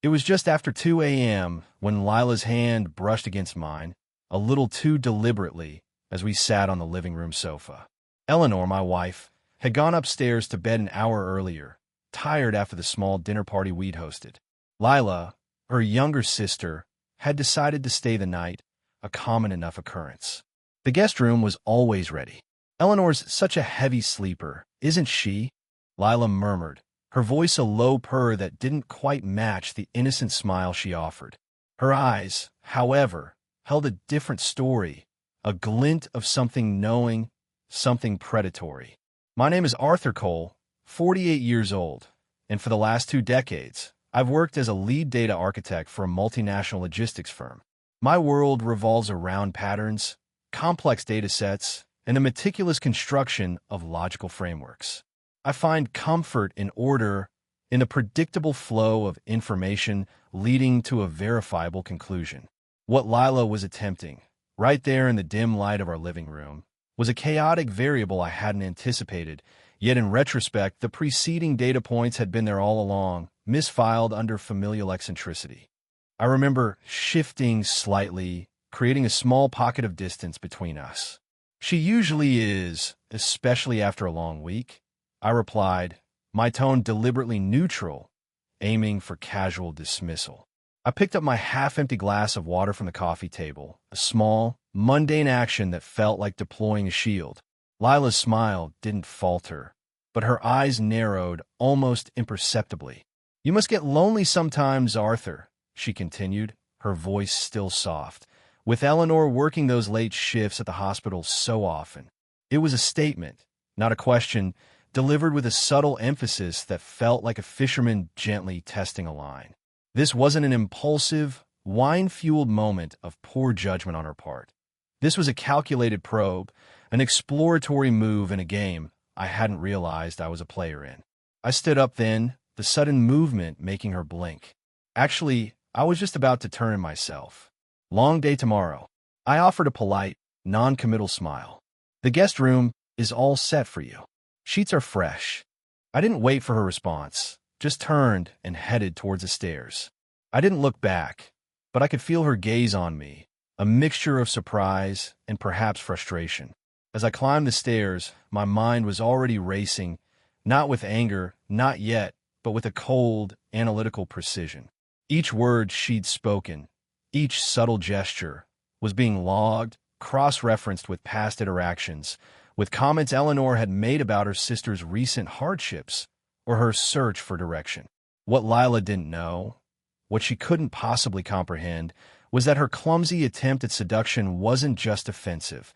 It was just after 2 a.m. when Lila's hand brushed against mine, a little too deliberately, as we sat on the living room sofa. Eleanor, my wife, had gone upstairs to bed an hour earlier, tired after the small dinner party we'd hosted. Lila, her younger sister, had decided to stay the night, a common enough occurrence. The guest room was always ready. "Eleanor's such a heavy sleeper, isn't she?" Lila murmured, her voice a low purr that didn't quite match the innocent smile she offered. Her eyes, however, held a different story, a glint of something knowing, something predatory. "My name is Arthur Cole, 48 years old, and for the last 2 decades, I've worked as a lead data architect for a multinational logistics firm. My world revolves around patterns, complex data sets, and the meticulous construction of logical frameworks. I find comfort in order, in the predictable flow of information leading to a verifiable conclusion." What Lila was attempting, right there in the dim light of our living room, was a chaotic variable I hadn't anticipated, yet in retrospect, the preceding data points had been there all along, misfiled under familial eccentricity. I remember shifting slightly, creating a small pocket of distance between us. "She usually is, especially after a long week," I replied, my tone deliberately neutral, aiming for casual dismissal. I picked up my half-empty glass of water from the coffee table, a small, mundane action that felt like deploying a shield. Lila's smile didn't falter, but her eyes narrowed almost imperceptibly. "You must get lonely sometimes, Arthur," she continued, her voice still soft, "with Eleanor working those late shifts at the hospital so often." It was a statement, not a question, delivered with a subtle emphasis that felt like a fisherman gently testing a line. This wasn't an impulsive, wine-fueled moment of poor judgment on her part. This was a calculated probe, an exploratory move in a game I hadn't realized I was a player in. I stood up then, the sudden movement making her blink. "Actually, I was just about to turn in myself. Long day tomorrow." I offered a polite, non-committal smile. "The guest room is all set for you. Sheets are fresh." I didn't wait for her response, just turned and headed towards the stairs. I didn't look back, but I could feel her gaze on me, a mixture of surprise and perhaps frustration. As I climbed the stairs, my mind was already racing, not with anger, not yet, but with a cold, analytical precision. Each word she'd spoken, each subtle gesture, was being logged, cross-referenced with past interactions, with comments Eleanor had made about her sister's recent hardships or her search for direction. What Lila didn't know, what she couldn't possibly comprehend, was that her clumsy attempt at seduction wasn't just offensive.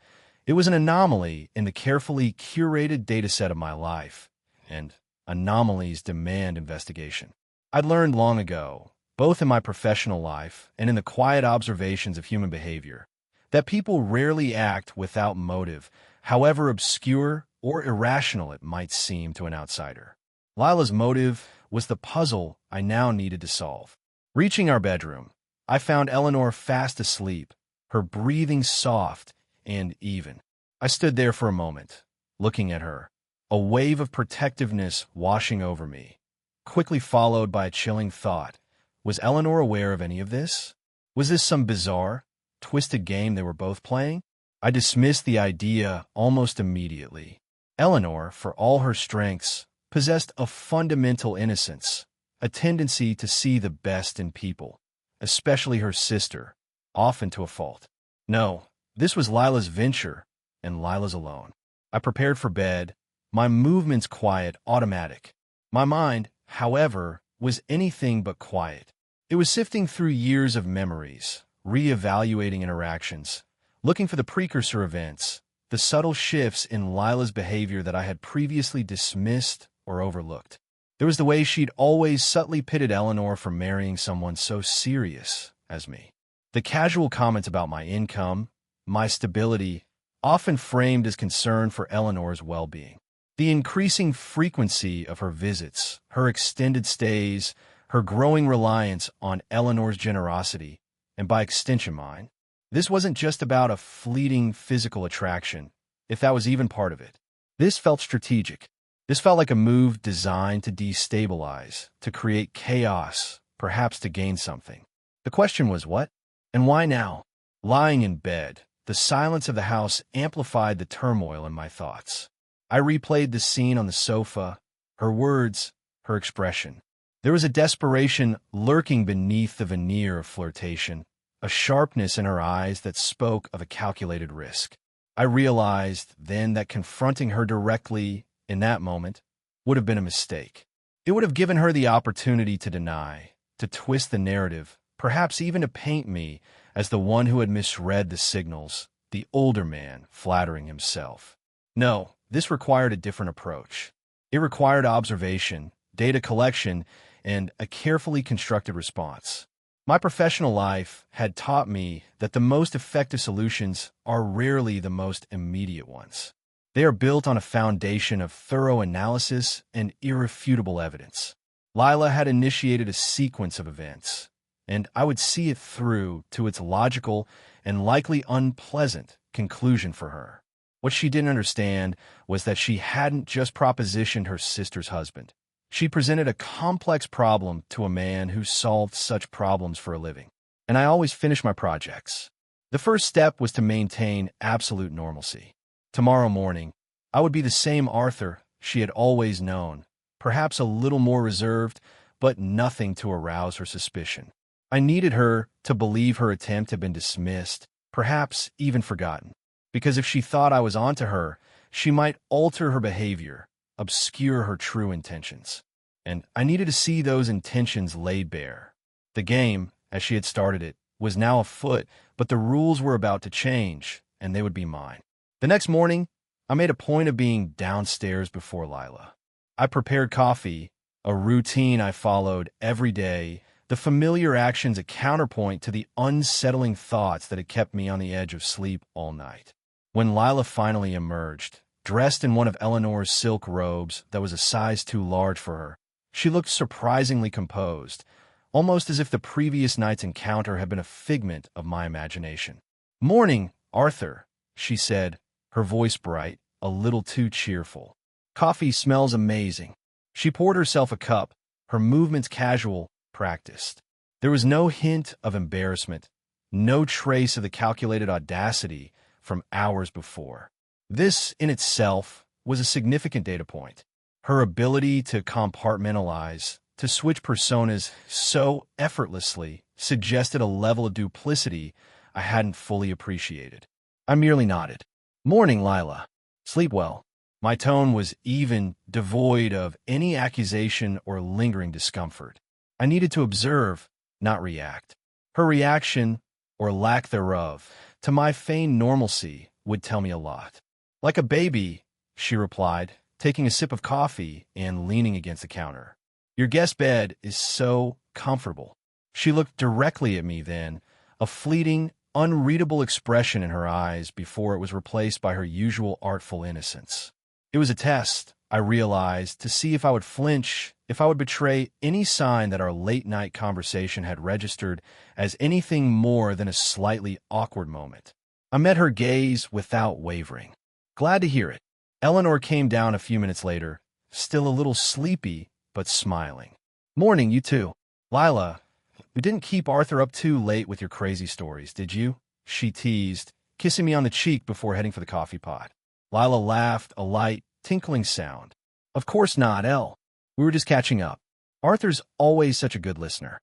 It was an anomaly in the carefully curated dataset of my life, and anomalies demand investigation. I'd learned long ago, both in my professional life and in the quiet observations of human behavior, that people rarely act without motive, however obscure or irrational it might seem to an outsider. Lila's motive was the puzzle I now needed to solve. Reaching our bedroom, I found Eleanor fast asleep, her breathing soft and even. I stood there for a moment, looking at her, a wave of protectiveness washing over me, quickly followed by a chilling thought. Was Eleanor aware of any of this? Was this some bizarre, twisted game they were both playing? I dismissed the idea almost immediately. Eleanor, for all her strengths, possessed a fundamental innocence, a tendency to see the best in people, especially her sister, often to a fault. No, this was Lila's venture, and Lila's alone. I prepared for bed, my movements quiet, automatic. My mind, however, was anything but quiet. It was sifting through years of memories, re-evaluating interactions, looking for the precursor events, the subtle shifts in Lila's behavior that I had previously dismissed or overlooked. There was the way she'd always subtly pitted Eleanor for marrying someone so serious as me. The casual comments about my income, my stability, often framed as concern for Eleanor's well-being. The increasing frequency of her visits, her extended stays, her growing reliance on Eleanor's generosity, and by extension mine. This wasn't just about a fleeting physical attraction, if that was even part of it. This felt strategic. This felt like a move designed to destabilize, to create chaos, perhaps to gain something. The question was what? And why now? Lying in bed, the silence of the house amplified the turmoil in my thoughts. I replayed the scene on the sofa, her words, her expression. There was a desperation lurking beneath the veneer of flirtation, a sharpness in her eyes that spoke of a calculated risk. I realized then that confronting her directly in that moment would have been a mistake. It would have given her the opportunity to deny, to twist the narrative, perhaps even to paint me as the one who had misread the signals, the older man flattering himself. No, this required a different approach. It required observation, data collection, and a carefully constructed response. My professional life had taught me that the most effective solutions are rarely the most immediate ones. They are built on a foundation of thorough analysis and irrefutable evidence. Lila had initiated a sequence of events, and I would see it through to its logical and likely unpleasant conclusion for her. What she didn't understand was that she hadn't just propositioned her sister's husband. She presented a complex problem to a man who solved such problems for a living. And I always finish my projects. The first step was to maintain absolute normalcy. Tomorrow morning, I would be the same Arthur she had always known, perhaps a little more reserved, but nothing to arouse her suspicion. I needed her to believe her attempt had been dismissed, perhaps even forgotten. Because if she thought I was onto her, she might alter her behavior, obscure her true intentions. And I needed to see those intentions laid bare. The game, as she had started it, was now afoot, but the rules were about to change, and they would be mine. The next morning, I made a point of being downstairs before Lila. I prepared coffee, a routine I followed every day, the familiar actions a counterpoint to the unsettling thoughts that had kept me on the edge of sleep all night. When Lila finally emerged, dressed in one of Eleanor's silk robes that was a size too large for her, she looked surprisingly composed, almost as if the previous night's encounter had been a figment of my imagination. "Morning, Arthur," she said, her voice bright, a little too cheerful. "Coffee smells amazing." She poured herself a cup, her movements casual, practiced. There was no hint of embarrassment, no trace of the calculated audacity from hours before. This, in itself, was a significant data point. Her ability to compartmentalize, to switch personas so effortlessly, suggested a level of duplicity I hadn't fully appreciated. I merely nodded. "Morning, Lila. Sleep well." My tone was even, devoid of any accusation or lingering discomfort. I needed to observe, not react. Her reaction, or lack thereof, to my feigned normalcy would tell me a lot. "Like a baby," she replied, taking a sip of coffee and leaning against the counter. "Your guest bed is so comfortable." She looked directly at me then, a fleeting, unreadable expression in her eyes before it was replaced by her usual artful innocence. It was a test, I realized, to see if I would flinch, if I would betray any sign that our late-night conversation had registered as anything more than a slightly awkward moment. I met her gaze without wavering. "Glad to hear it." Eleanor came down a few minutes later, still a little sleepy, but smiling. "Morning, you too. Lila, you didn't keep Arthur up too late with your crazy stories, did you?" she teased, kissing me on the cheek before heading for the coffee pot. Lila laughed, a light, tinkling sound. "Of course not, Elle. We were just catching up. Arthur's always such a good listener."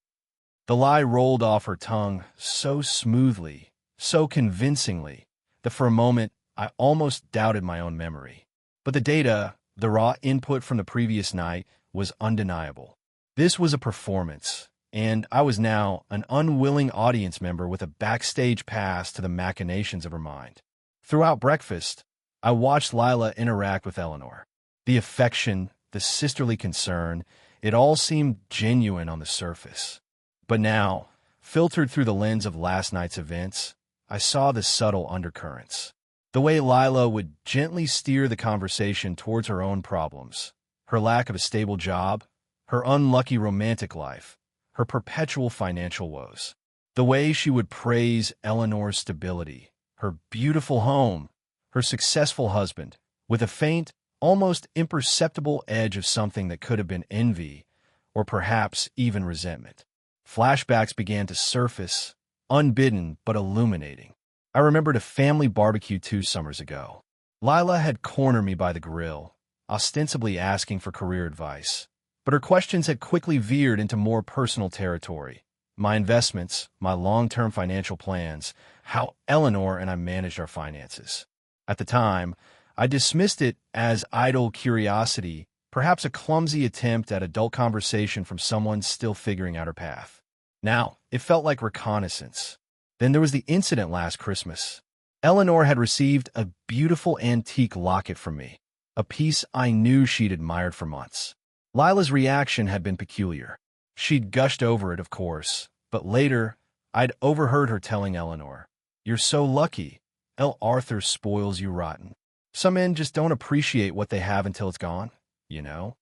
The lie rolled off her tongue so smoothly, so convincingly, that for a moment I almost doubted my own memory. But the data, the raw input from the previous night, was undeniable. This was a performance, and I was now an unwilling audience member with a backstage pass to the machinations of her mind. Throughout breakfast, I watched Lila interact with Eleanor. The affection, the sisterly concern, it all seemed genuine on the surface. But now, filtered through the lens of last night's events, I saw the subtle undercurrents. The way Lila would gently steer the conversation towards her own problems, her lack of a stable job, her unlucky romantic life, her perpetual financial woes. The way she would praise Eleanor's stability, her beautiful home, her successful husband, with a faint, almost imperceptible edge of something that could have been envy, or perhaps even resentment. Flashbacks began to surface, unbidden but illuminating. I remembered a family barbecue 2 summers ago. Lila had cornered me by the grill, ostensibly asking for career advice, but her questions had quickly veered into more personal territory. My investments, my long-term financial plans, how Eleanor and I managed our finances. At the time, I dismissed it as idle curiosity, perhaps a clumsy attempt at adult conversation from someone still figuring out her path. Now, it felt like reconnaissance. Then there was the incident last Christmas. Eleanor had received a beautiful antique locket from me, a piece I knew she'd admired for months. Lila's reaction had been peculiar. She'd gushed over it, of course, but later, I'd overheard her telling Eleanor, "You're so lucky. L. Arthur spoils you rotten. Some men just don't appreciate what they have until it's gone, you know?"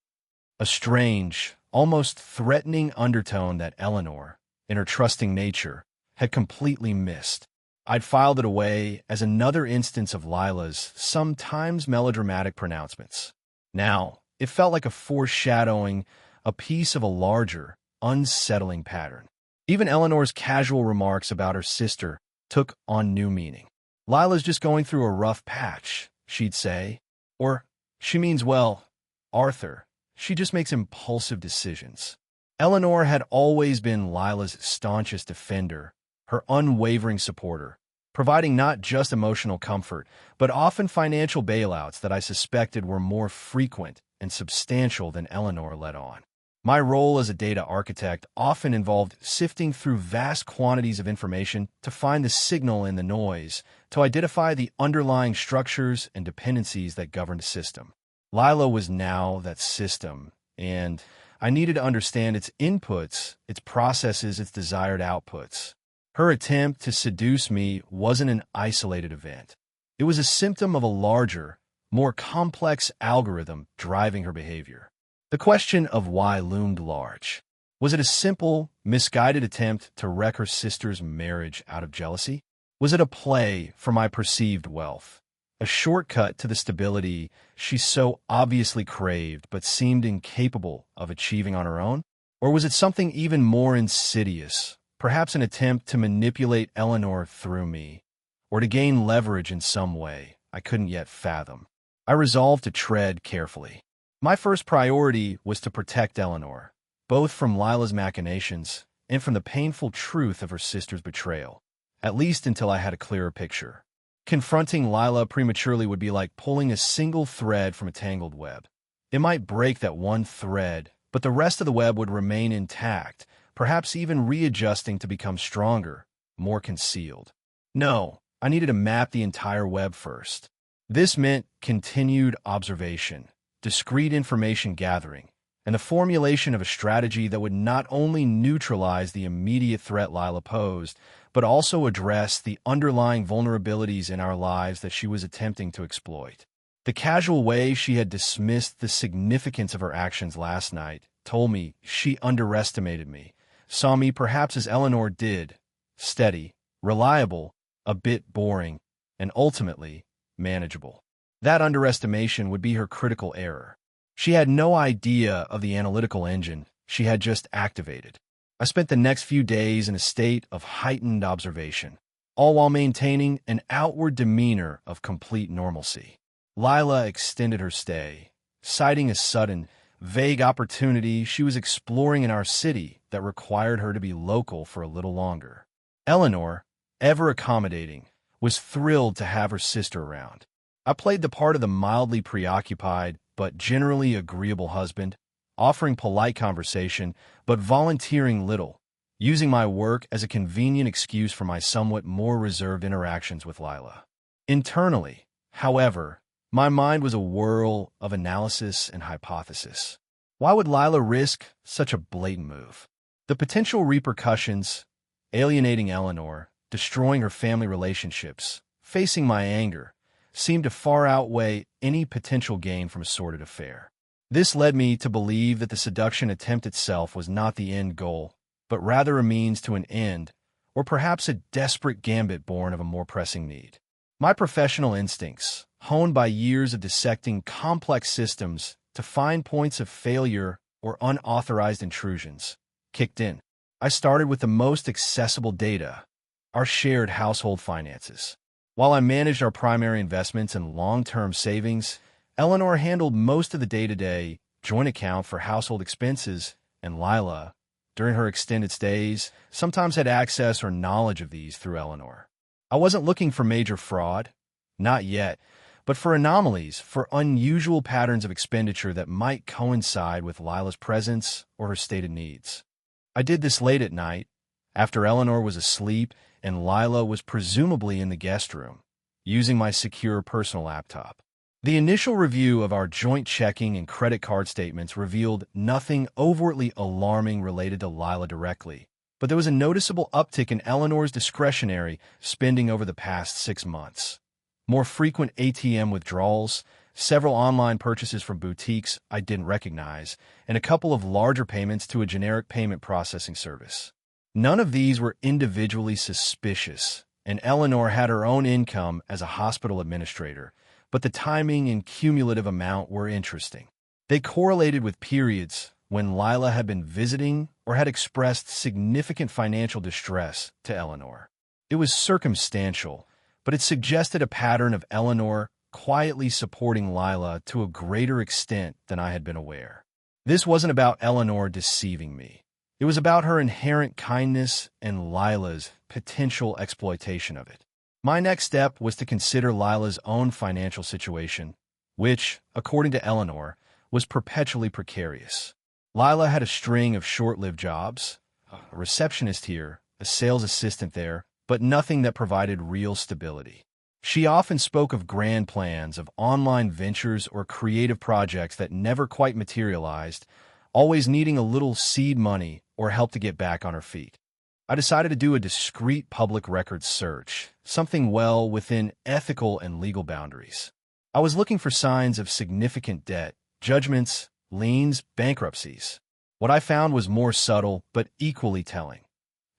A strange, almost threatening undertone that Eleanor, in her trusting nature, had completely missed. I'd filed it away as another instance of Lila's sometimes melodramatic pronouncements. Now, it felt like a foreshadowing, a piece of a larger, unsettling pattern. Even Eleanor's casual remarks about her sister took on new meaning. "Lila's just going through a rough patch," she'd say. Or, "She means well, Arthur. She just makes impulsive decisions." Eleanor had always been Lila's staunchest defender, her unwavering supporter, providing not just emotional comfort, but often financial bailouts that I suspected were more frequent and substantial than Eleanor let on. My role as a data architect often involved sifting through vast quantities of information to find the signal in the noise, to identify the underlying structures and dependencies that governed a system. Lila was now that system, and I needed to understand its inputs, its processes, its desired outputs. Her attempt to seduce me wasn't an isolated event. It was a symptom of a larger, more complex algorithm driving her behavior. The question of why loomed large. Was it a simple, misguided attempt to wreck her sister's marriage out of jealousy? Was it a play for my perceived wealth? A shortcut to the stability she so obviously craved but seemed incapable of achieving on her own? Or was it something even more insidious, perhaps an attempt to manipulate Eleanor through me, or to gain leverage in some way I couldn't yet fathom? I resolved to tread carefully. My first priority was to protect Eleanor, both from Lila's machinations and from the painful truth of her sister's betrayal, at least until I had a clearer picture. Confronting Lila prematurely would be like pulling a single thread from a tangled web. It might break that one thread, but the rest of the web would remain intact, perhaps even readjusting to become stronger, more concealed. No, I needed to map the entire web first. This meant continued observation, discrete information gathering, and the formulation of a strategy that would not only neutralize the immediate threat Lila posed, but also address the underlying vulnerabilities in our lives that she was attempting to exploit. The casual way she had dismissed the significance of her actions last night told me she underestimated me, saw me perhaps as Eleanor did, steady, reliable, a bit boring, and ultimately manageable. That underestimation would be her critical error. She had no idea of the analytical engine she had just activated. I spent the next few days in a state of heightened observation, all while maintaining an outward demeanor of complete normalcy. Lila extended her stay, citing a sudden, vague opportunity she was exploring in our city that required her to be local for a little longer. Eleanor, ever accommodating, was thrilled to have her sister around. I played the part of the mildly preoccupied but generally agreeable husband, offering polite conversation but volunteering little, using my work as a convenient excuse for my somewhat more reserved interactions with Lila. Internally, however, my mind was a whirl of analysis and hypothesis. Why would Lila risk such a blatant move? The potential repercussions, alienating Eleanor, destroying her family relationships, facing my anger, seemed to far outweigh any potential gain from a sordid affair. This led me to believe that the seduction attempt itself was not the end goal, but rather a means to an end, or perhaps a desperate gambit born of a more pressing need. My professional instincts, honed by years of dissecting complex systems to find points of failure or unauthorized intrusions, kicked in. I started with the most accessible data, our shared household finances. While I managed our primary investments and long-term savings, Eleanor handled most of the day-to-day joint account for household expenses, and Lila, during her extended stays, sometimes had access or knowledge of these through Eleanor. I wasn't looking for major fraud, not yet, but for anomalies, for unusual patterns of expenditure that might coincide with Lila's presence or her stated needs. I did this late at night, after Eleanor was asleep and Lila was presumably in the guest room, using my secure personal laptop. The initial review of our joint checking and credit card statements revealed nothing overtly alarming related to Lila directly, but there was a noticeable uptick in Eleanor's discretionary spending over the past 6 months. More frequent ATM withdrawals, several online purchases from boutiques I didn't recognize, and a couple of larger payments to a generic payment processing service. None of these were individually suspicious, and Eleanor had her own income as a hospital administrator, but the timing and cumulative amount were interesting. They correlated with periods when Lila had been visiting or had expressed significant financial distress to Eleanor. It was circumstantial, but it suggested a pattern of Eleanor quietly supporting Lila to a greater extent than I had been aware. This wasn't about Eleanor deceiving me. It was about her inherent kindness and Lila's potential exploitation of it. My next step was to consider Lila's own financial situation, which, according to Eleanor, was perpetually precarious. Lila had a string of short-lived jobs, a receptionist here, a sales assistant there, but nothing that provided real stability. She often spoke of grand plans, of online ventures or creative projects that never quite materialized, always needing a little seed money or help to get back on her feet. I decided to do a discreet public records search, something well within ethical and legal boundaries. I was looking for signs of significant debt, judgments, liens, bankruptcies. What I found was more subtle but equally telling.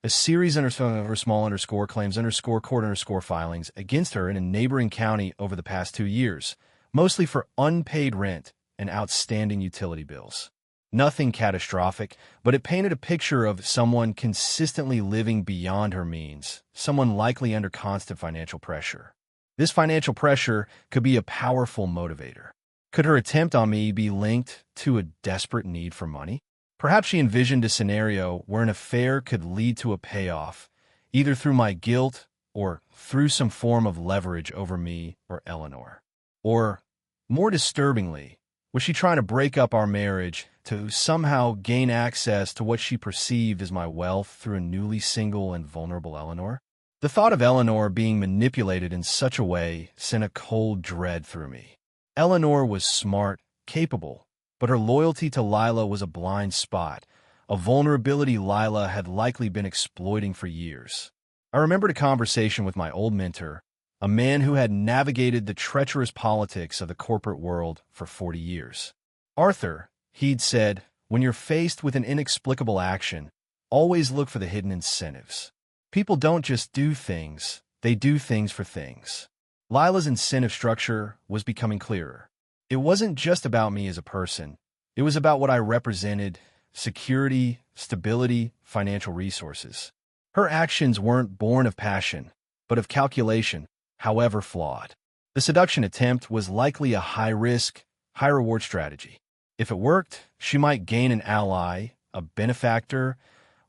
A series of small claims court filings against her in a neighboring county over the past 2 years, mostly for unpaid rent and outstanding utility bills. Nothing catastrophic, but it painted a picture of someone consistently living beyond her means, someone likely under constant financial pressure. This financial pressure could be a powerful motivator. Could her attempt on me be linked to a desperate need for money? Perhaps she envisioned a scenario where an affair could lead to a payoff, either through my guilt or through some form of leverage over me or Eleanor. Or, more disturbingly, was she trying to break up our marriage to somehow gain access to what she perceived as my wealth through a newly single and vulnerable Eleanor? The thought of Eleanor being manipulated in such a way sent a cold dread through me. Eleanor was smart, capable, but her loyalty to Lila was a blind spot, a vulnerability Lila had likely been exploiting for years. I remembered a conversation with my old mentor, a man who had navigated the treacherous politics of the corporate world for 40 years. Arthur, he'd said, when you're faced with an inexplicable action, always look for the hidden incentives. People don't just do things, they do things for things. Lila's incentive structure was becoming clearer. It wasn't just about me as a person. It was about what I represented: security, stability, financial resources. Her actions weren't born of passion, but of calculation, however flawed. The seduction attempt was likely a high-risk, high-reward strategy. If it worked, she might gain an ally, a benefactor,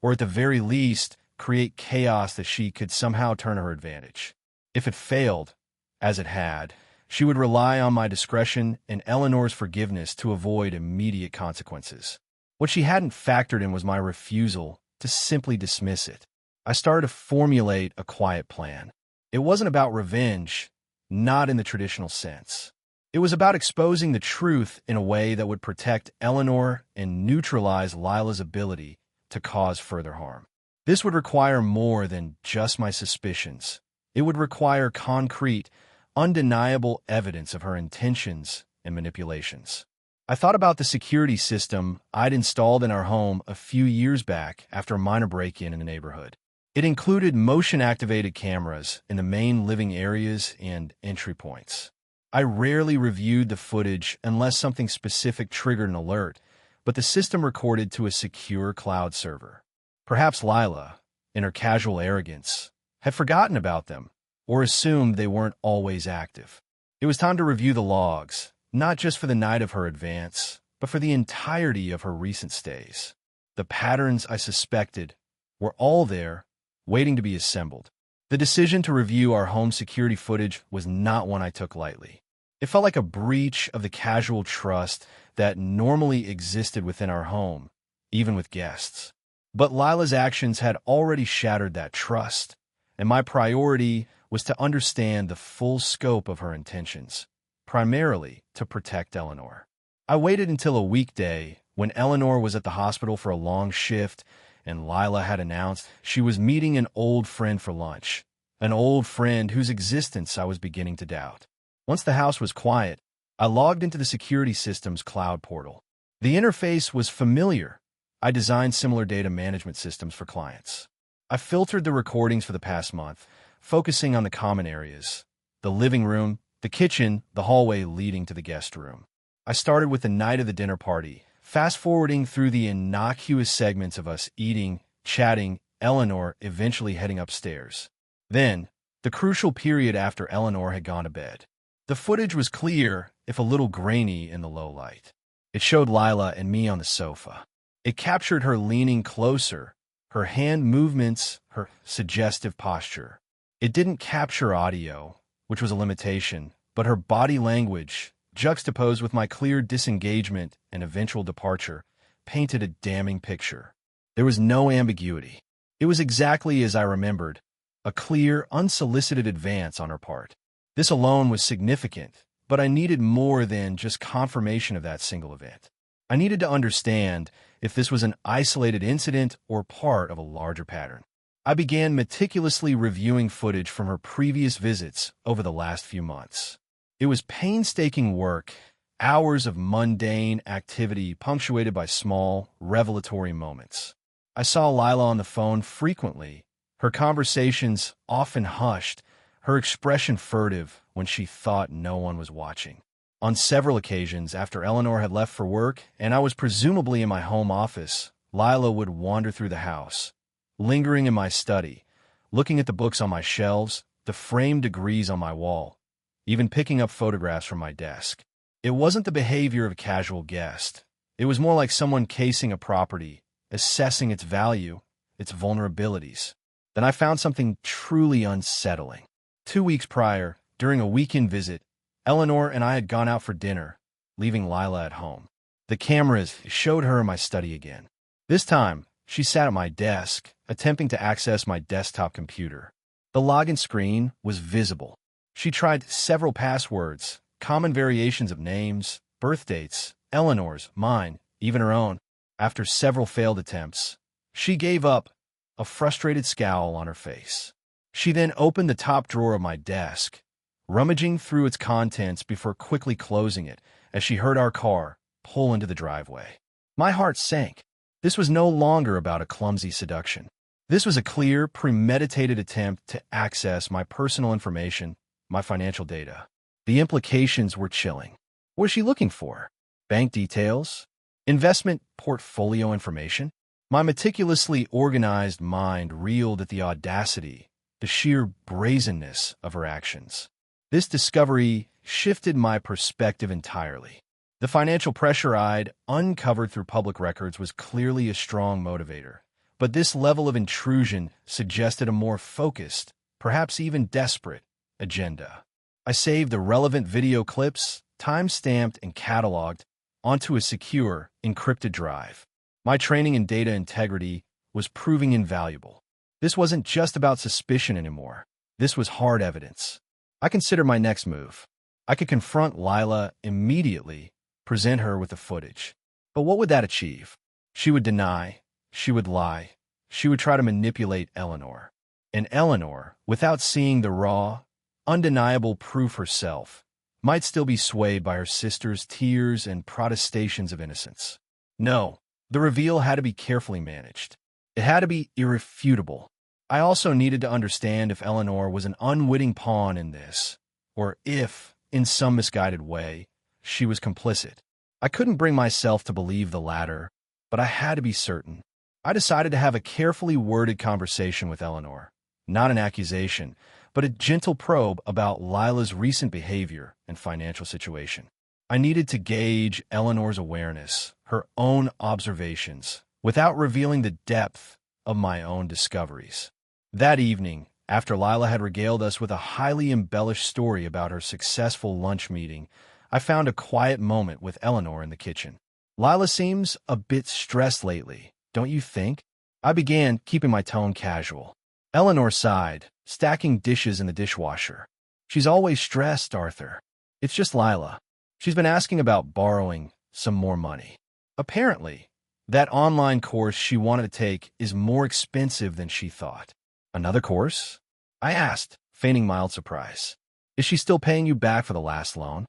or at the very least, create chaos that she could somehow turn to her advantage. If it failed, as it had, she would rely on my discretion and Eleanor's forgiveness to avoid immediate consequences. What she hadn't factored in was my refusal to simply dismiss it. I started to formulate a quiet plan. It wasn't about revenge, not in the traditional sense. It was about exposing the truth in a way that would protect Eleanor and neutralize Lila's ability to cause further harm. This would require more than just my suspicions. It would require concrete, undeniable evidence of her intentions and manipulations. I thought about the security system I'd installed in our home a few years back after a minor break-in in the neighborhood. It included motion-activated cameras in the main living areas and entry points. I rarely reviewed the footage unless something specific triggered an alert, but the system recorded to a secure cloud server. Perhaps Lila, in her casual arrogance, had forgotten about them or assumed they weren't always active. It was time to review the logs, not just for the night of her advance, but for the entirety of her recent stays. The patterns I suspected were all there, waiting to be assembled. The decision to review our home security footage was not one I took lightly. It felt like a breach of the casual trust that normally existed within our home, even with guests. But Lila's actions had already shattered that trust, and my priority was to understand the full scope of her intentions, primarily to protect Eleanor. I waited until a weekday when Eleanor was at the hospital for a long shift and Lila had announced she was meeting an old friend for lunch, an old friend whose existence I was beginning to doubt. Once the house was quiet, I logged into the security system's cloud portal. The interface was familiar. I designed similar data management systems for clients. I filtered the recordings for the past month, focusing on the common areas: the living room, the kitchen, the hallway leading to the guest room. I started with the night of the dinner party, fast-forwarding through the innocuous segments of us eating, chatting, Eleanor eventually heading upstairs. Then, the crucial period after Eleanor had gone to bed. The footage was clear, if a little grainy in the low light. It showed Lila and me on the sofa. It captured her leaning closer, her hand movements, her suggestive posture. It didn't capture audio, which was a limitation, but her body language, juxtaposed with my clear disengagement and eventual departure, painted a damning picture. There was no ambiguity. It was exactly as I remembered, a clear, unsolicited advance on her part. This alone was significant, but I needed more than just confirmation of that single event. I needed to understand if this was an isolated incident or part of a larger pattern. I began meticulously reviewing footage from her previous visits over the last few months. It was painstaking work, hours of mundane activity punctuated by small, revelatory moments. I saw Lila on the phone frequently, her conversations often hushed, her expression furtive when she thought no one was watching. On several occasions, after Eleanor had left for work and I was presumably in my home office, Lila would wander through the house, lingering in my study, looking at the books on my shelves, the framed degrees on my wall, even picking up photographs from my desk. It wasn't the behavior of a casual guest. It was more like someone casing a property, assessing its value, its vulnerabilities. Then I found something truly unsettling. 2 weeks prior, during a weekend visit, Eleanor and I had gone out for dinner, leaving Lila at home. The cameras showed her in my study again. This time, she sat at my desk, attempting to access my desktop computer. The login screen was visible. She tried several passwords, common variations of names, birth dates, Eleanor's, mine, even her own. After several failed attempts, she gave up, a frustrated scowl on her face. She then opened the top drawer of my desk, rummaging through its contents before quickly closing it as she heard our car pull into the driveway. My heart sank. This was no longer about a clumsy seduction. This was a clear, premeditated attempt to access my personal information, my financial data. The implications were chilling. What was she looking for? Bank details? Investment portfolio information? My meticulously organized mind reeled at the audacity, the sheer brazenness of her actions. This discovery shifted my perspective entirely. The financial pressure I'd uncovered through public records was clearly a strong motivator, but this level of intrusion suggested a more focused, perhaps even desperate, agenda. I saved the relevant video clips, time-stamped and cataloged, onto a secure, encrypted drive. My training in data integrity was proving invaluable. This wasn't just about suspicion anymore. This was hard evidence. I considered my next move. I could confront Lila immediately, present her with the footage. But what would that achieve? She would deny, she would lie, she would try to manipulate Eleanor. And Eleanor, without seeing the raw, undeniable proof herself, might still be swayed by her sister's tears and protestations of innocence. No, the reveal had to be carefully managed. It had to be irrefutable. I also needed to understand if Eleanor was an unwitting pawn in this, or if, in some misguided way, she was complicit. I couldn't bring myself to believe the latter, but I had to be certain. I decided to have a carefully worded conversation with Eleanor, not an accusation, but a gentle probe about Lila's recent behavior and financial situation. I needed to gauge Eleanor's awareness, her own observations, without revealing the depth of my own discoveries. That evening, after Lila had regaled us with a highly embellished story about her successful lunch meeting, I found a quiet moment with Eleanor in the kitchen. Lila seems a bit stressed lately, don't you think? I began, keeping my tone casual. Eleanor sighed, stacking dishes in the dishwasher. She's always stressed, Arthur. It's just Lila. She's been asking about borrowing some more money. Apparently, that online course she wanted to take is more expensive than she thought. Another course? I asked, feigning mild surprise. Is she still paying you back for the last loan?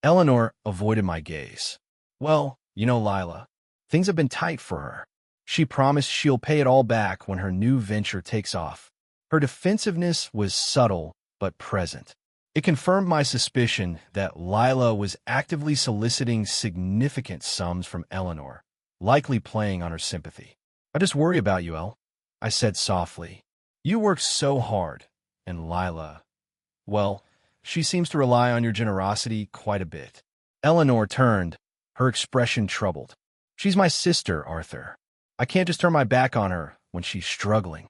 Eleanor avoided my gaze. Well, you know Lila. Things have been tight for her. She promised she'll pay it all back when her new venture takes off. Her defensiveness was subtle but present. It confirmed my suspicion that Lila was actively soliciting significant sums from Eleanor, likely playing on her sympathy. I just worry about you, El, I said softly. You work so hard, and Lila, well, she seems to rely on your generosity quite a bit. Eleanor turned, her expression troubled. She's my sister, Arthur. I can't just turn my back on her when she's struggling.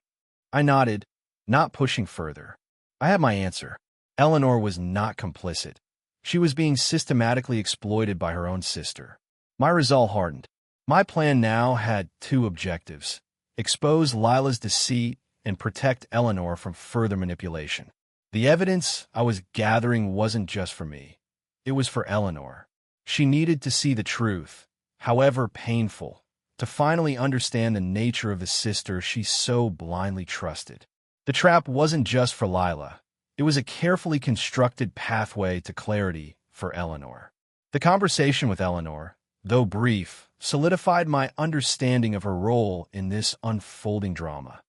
I nodded, not pushing further. I had my answer. Eleanor was not complicit. She was being systematically exploited by her own sister. My resolve hardened. My plan now had two objectives: expose Lila's deceit and protect Eleanor from further manipulation. The evidence I was gathering wasn't just for me. It was for Eleanor. She needed to see the truth, however painful, to finally understand the nature of the sister she so blindly trusted. The trap wasn't just for Lila. It was a carefully constructed pathway to clarity for Eleanor. The conversation with Eleanor, though brief, solidified my understanding of her role in this unfolding drama,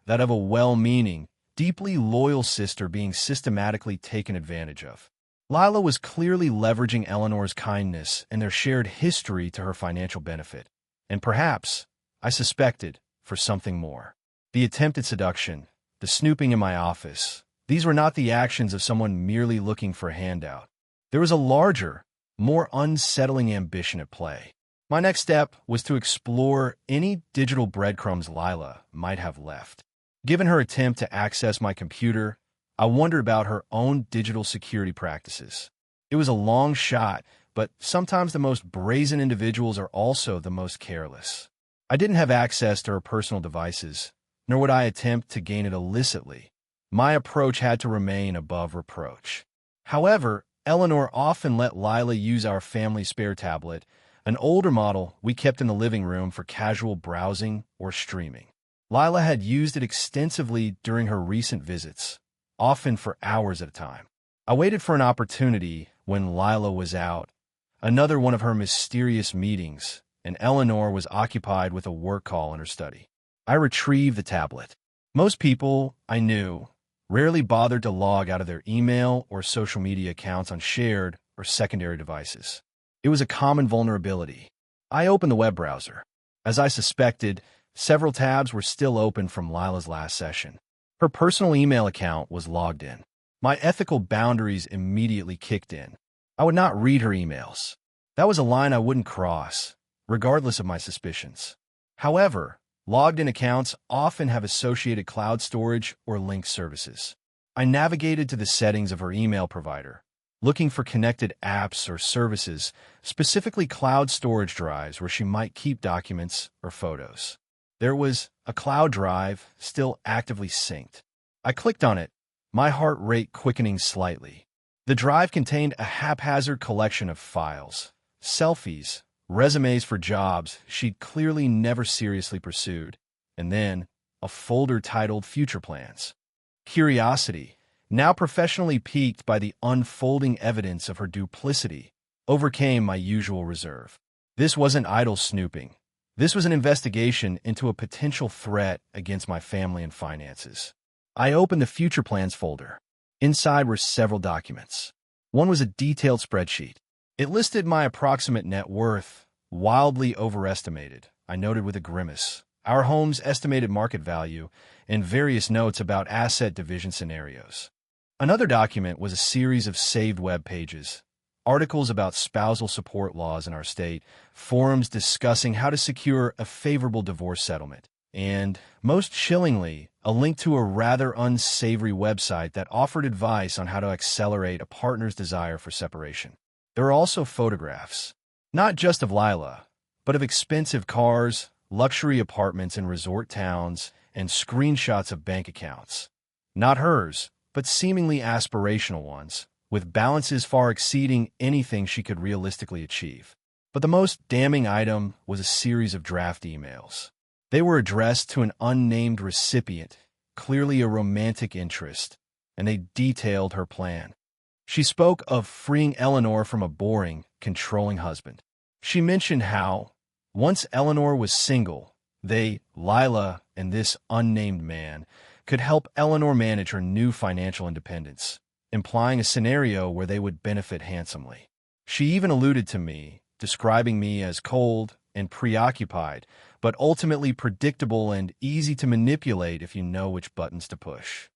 that of a well-meaning, deeply loyal sister being systematically taken advantage of. Lila was clearly leveraging Eleanor's kindness and their shared history to her financial benefit, and perhaps, I suspected, for something more. The attempted seduction, the snooping in my office, these were not the actions of someone merely looking for a handout. There was a larger, more unsettling ambition at play. My next step was to explore any digital breadcrumbs Lila might have left. Given her attempt to access my computer, I wondered about her own digital security practices. It was a long shot, but sometimes the most brazen individuals are also the most careless. I didn't have access to her personal devices, nor would I attempt to gain it illicitly. My approach had to remain above reproach. However, Eleanor often let Lila use our family spare tablet, an older model we kept in the living room for casual browsing or streaming. Lila had used it extensively during her recent visits, often for hours at a time. I waited for an opportunity when Lila was out, another one of her mysterious meetings, and Eleanor was occupied with a work call in her study. I retrieved the tablet. Most people, I knew, rarely bothered to log out of their email or social media accounts on shared or secondary devices. It was a common vulnerability. I opened the web browser. As I suspected, several tabs were still open from Lila's last session. Her personal email account was logged in. My ethical boundaries immediately kicked in. I would not read her emails. That was a line I wouldn't cross, regardless of my suspicions. However, logged-in accounts often have associated cloud storage or linked services. I navigated to the settings of her email provider, looking for connected apps or services, specifically cloud storage drives where she might keep documents or photos. There was a cloud drive still actively synced. I clicked on it, my heart rate quickening slightly. The drive contained a haphazard collection of files, selfies, resumes for jobs she'd clearly never seriously pursued, and then a folder titled Future Plans. Curiosity, now professionally piqued by the unfolding evidence of her duplicity, overcame my usual reserve. This wasn't idle snooping. This was an investigation into a potential threat against my family and finances. I opened the Future Plans folder. Inside were several documents. One was a detailed spreadsheet. It listed my approximate net worth, wildly overestimated, I noted with a grimace, our home's estimated market value, and various notes about asset division scenarios. Another document was a series of saved web pages, articles about spousal support laws in our state, forums discussing how to secure a favorable divorce settlement, and, most chillingly, a link to a rather unsavory website that offered advice on how to accelerate a partner's desire for separation. There were also photographs, not just of Lila, but of expensive cars, luxury apartments in resort towns, and screenshots of bank accounts. Not hers, but seemingly aspirational ones, with balances far exceeding anything she could realistically achieve. But the most damning item was a series of draft emails. They were addressed to an unnamed recipient, clearly a romantic interest, and they detailed her plan. She spoke of freeing Eleanor from a boring, controlling husband. She mentioned how, once Eleanor was single, they, Lila and this unnamed man, could help Eleanor manage her new financial independence, implying a scenario where they would benefit handsomely. She even alluded to me, describing me as cold and preoccupied, but ultimately predictable and easy to manipulate if you know which buttons to push.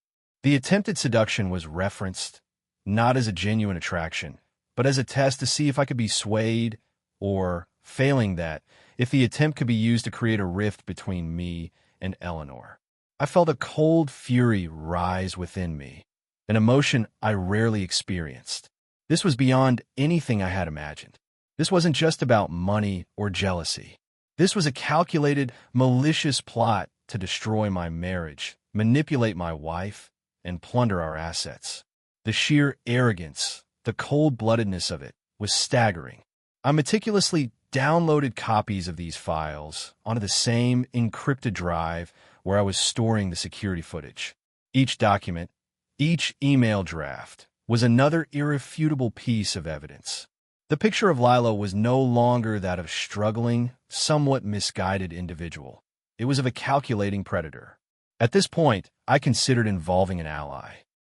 The attempted seduction was referenced, not as a genuine attraction, but as a test to see if I could be swayed, or, failing that, if the attempt could be used to create a rift between me and Eleanor. I felt a cold fury rise within me, an emotion I rarely experienced. This was beyond anything I had imagined. This wasn't just about money or jealousy. This was a calculated, malicious plot to destroy my marriage, manipulate my wife, and plunder our assets. The sheer arrogance, the cold-bloodedness of it, was staggering. I meticulously downloaded copies of these files onto the same encrypted drive where I was storing the security footage. Each document, each email draft, was another irrefutable piece of evidence. The picture of Lila was no longer that of a struggling, somewhat misguided individual. It was of a calculating predator. At this point, I considered involving an ally.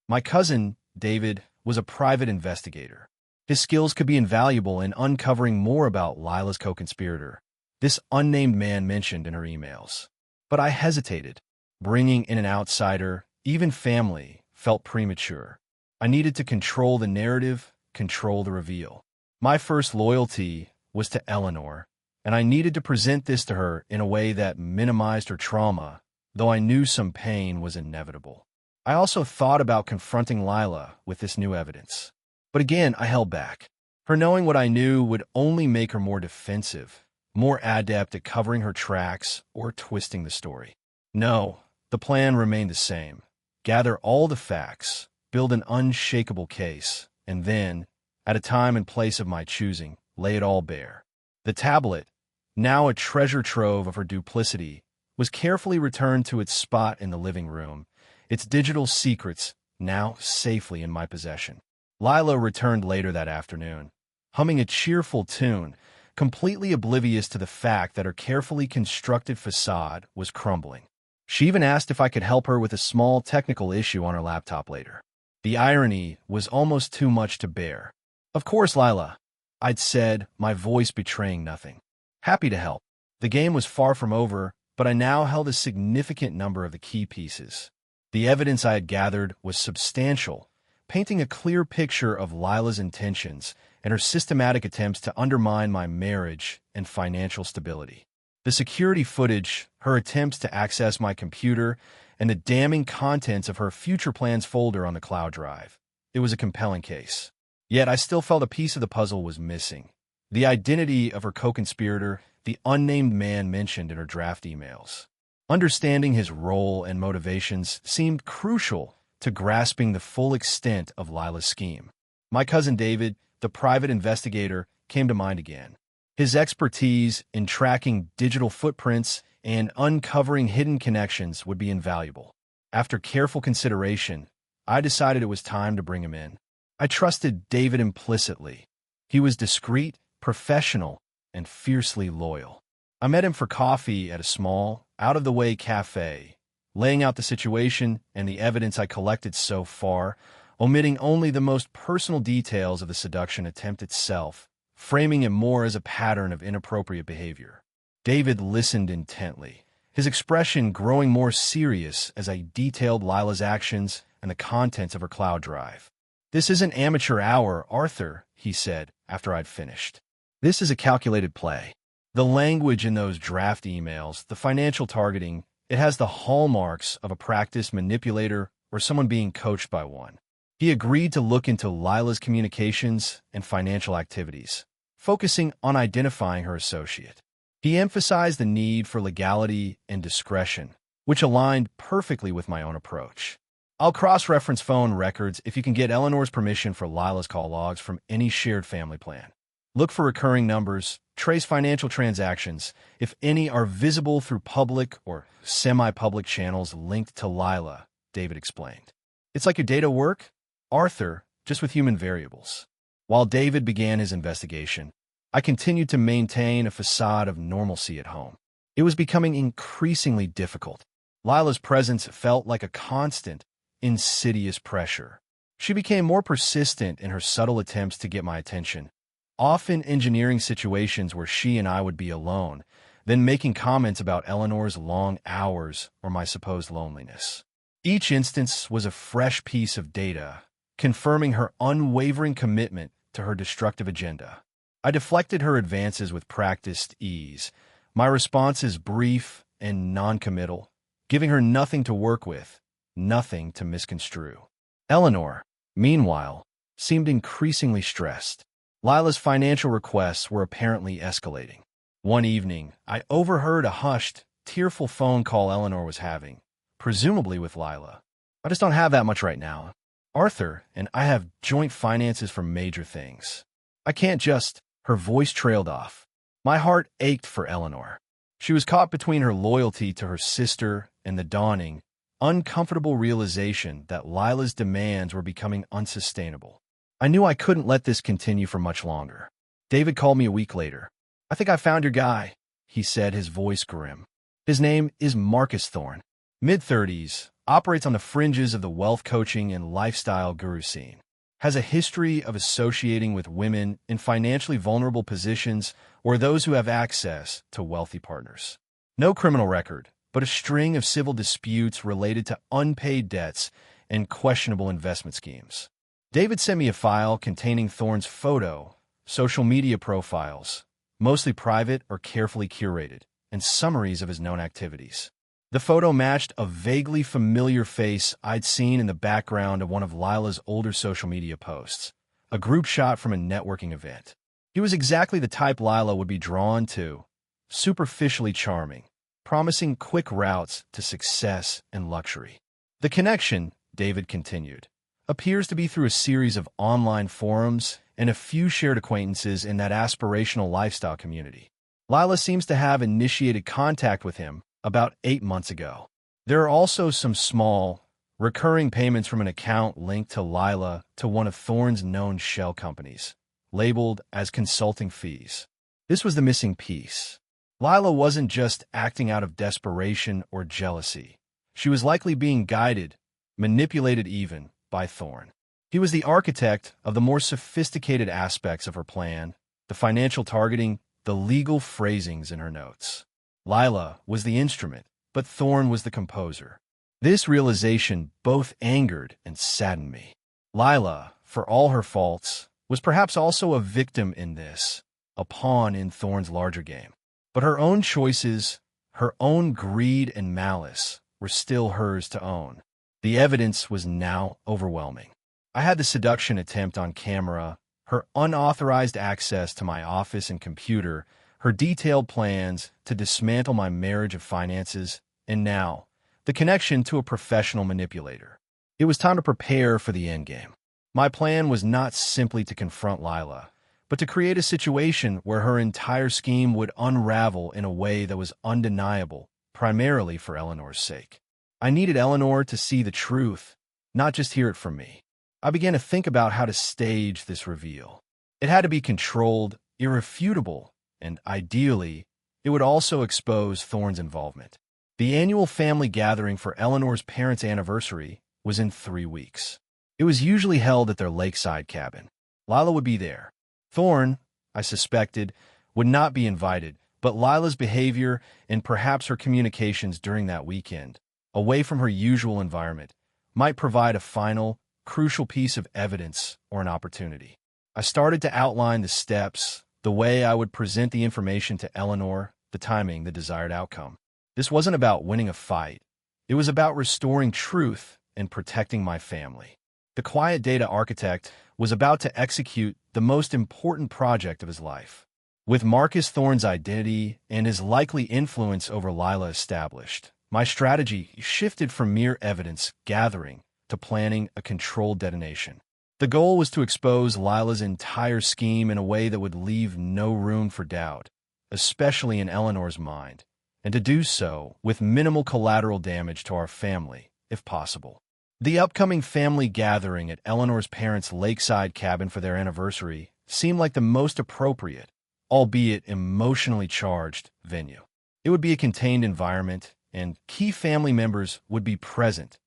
My cousin, David, was a private investigator. His skills could be invaluable in uncovering more about Lila's co-conspirator, this unnamed man mentioned in her emails. But I hesitated. Bringing in an outsider, even family, felt premature. I needed to control the narrative, control the reveal. My first loyalty was to Eleanor, and I needed to present this to her in a way that minimized her trauma, though I knew some pain was inevitable. I also thought about confronting Lila with this new evidence. But again, I held back. Her knowing what I knew would only make her more defensive, more adept at covering her tracks or twisting the story. No, the plan remained the same. Gather all the facts, build an unshakable case, and then, at a time and place of my choosing, lay it all bare. The tablet, now a treasure trove of her duplicity, was carefully returned to its spot in the living room, its digital secrets now safely in my possession. Lila returned later that afternoon, humming a cheerful tune, completely oblivious to the fact that her carefully constructed facade was crumbling. She even asked if I could help her with a small technical issue on her laptop later. The irony was almost too much to bear. "Of course, Lila," I'd said, my voice betraying nothing. Happy to help. The game was far from over, but I now held a significant number of the key pieces. The evidence I had gathered was substantial, painting a clear picture of Lila's intentions and her systematic attempts to undermine my marriage and financial stability. The security footage, her attempts to access my computer, and the damning contents of her future plans folder on the cloud drive. It was a compelling case. Yet I still felt a piece of the puzzle was missing. The identity of her co-conspirator, the unnamed man mentioned in her draft emails. Understanding his role and motivations seemed crucial to grasping the full extent of Lila's scheme. My cousin David, the private investigator, came to mind again. His expertise in tracking digital footprints and uncovering hidden connections would be invaluable. After careful consideration, I decided it was time to bring him in. I trusted David implicitly. He was discreet, professional, and fiercely loyal. I met him for coffee at a small, out-of-the-way cafe, laying out the situation and the evidence I collected so far, omitting only the most personal details of the seduction attempt itself, framing it more as a pattern of inappropriate behavior. David listened intently, his expression growing more serious as I detailed Lila's actions and the contents of her cloud drive. "This isn't amateur hour, Arthur," he said after I'd finished. "This is a calculated play. The language in those draft emails, the financial targeting, it has the hallmarks of a practiced manipulator or someone being coached by one." He agreed to look into Lila's communications and financial activities, focusing on identifying her associate. He emphasized the need for legality and discretion, which aligned perfectly with my own approach. "I'll cross-reference phone records if you can get Eleanor's permission for Lila's call logs from any shared family plan. Look for recurring numbers, trace financial transactions, if any are visible through public or semi-public channels linked to Lila," David explained. "It's like your data work, Arthur, just with human variables." While David began his investigation, I continued to maintain a facade of normalcy at home. It was becoming increasingly difficult. Lila's presence felt like a constant, insidious pressure. She became more persistent in her subtle attempts to get my attention, often engineering situations where she and I would be alone, then making comments about Eleanor's long hours or my supposed loneliness. Each instance was a fresh piece of data, confirming her unwavering commitment to her destructive agenda. I deflected her advances with practiced ease, my responses brief and non-committal, giving her nothing to work with, nothing to misconstrue. Eleanor, meanwhile, seemed increasingly stressed. Lila's financial requests were apparently escalating. One evening, I overheard a hushed, tearful phone call Eleanor was having, presumably with Lila. "I just don't have that much right now. Arthur and I have joint finances for major things. I can't just—" Her voice trailed off. My heart ached for Eleanor. She was caught between her loyalty to her sister and the dawning, uncomfortable realization that Lila's demands were becoming unsustainable. I knew I couldn't let this continue for much longer. David called me a week later. "I think I found your guy," he said, his voice grim. "His name is Marcus Thorne. Mid-30s, operates on the fringes of the wealth coaching and lifestyle guru scene. Has a history of associating with women in financially vulnerable positions or those who have access to wealthy partners. No criminal record, but a string of civil disputes related to unpaid debts and questionable investment schemes." David sent me a file containing Thorne's photo, social media profiles, mostly private or carefully curated, and summaries of his known activities. The photo matched a vaguely familiar face I'd seen in the background of one of Lila's older social media posts, a group shot from a networking event. He was exactly the type Lila would be drawn to, superficially charming, promising quick routes to success and luxury. "The connection," David continued, "appears to be through a series of online forums and a few shared acquaintances in that aspirational lifestyle community. Lila seems to have initiated contact with him about 8 months ago. There are also some small, recurring payments from an account linked to Lila to one of Thorne's known shell companies, labeled as consulting fees. This was the missing piece. Lila wasn't just acting out of desperation or jealousy. She was likely being guided, manipulated even, by Thorne. He was the architect of the more sophisticated aspects of her plan, the financial targeting, the legal phrasings in her notes. Lila was the instrument, but Thorne was the composer. This realization both angered and saddened me. Lila, for all her faults, was perhaps also a victim in this, a pawn in Thorne's larger game. But her own choices, her own greed and malice, were still hers to own. The evidence was now overwhelming. I had the seduction attempt on camera, her unauthorized access to my office and computer, her detailed plans to dismantle my marriage of finances, and now, the connection to a professional manipulator. It was time to prepare for the endgame. My plan was not simply to confront Lila, but to create a situation where her entire scheme would unravel in a way that was undeniable, primarily for Eleanor's sake. I needed Eleanor to see the truth, not just hear it from me. I began to think about how to stage this reveal. It had to be controlled, irrefutable, and ideally, it would also expose Thorne's involvement. The annual family gathering for Eleanor's parents' anniversary was in 3 weeks. It was usually held at their lakeside cabin. Lila would be there. Thorne, I suspected, would not be invited, But Lila's behavior and perhaps her communications during that weekend, away from her usual environment, might provide a final, crucial piece of evidence or an opportunity. I started to outline the steps, the way I would present the information to Eleanor, the timing, the desired outcome. This wasn't about winning a fight. It was about restoring truth and protecting my family. The quiet data architect was about to execute the most important project of his life. With Marcus Thorne's identity and his likely influence over Lila established, my strategy shifted from mere evidence gathering to planning a controlled detonation. The goal was to expose Lila's entire scheme in a way that would leave no room for doubt, especially in Eleanor's mind, and to do so with minimal collateral damage to our family, if possible. The upcoming family gathering at Eleanor's parents' lakeside cabin for their anniversary seemed like the most appropriate, albeit emotionally charged, venue. It would be a contained environment, and key family members would be present,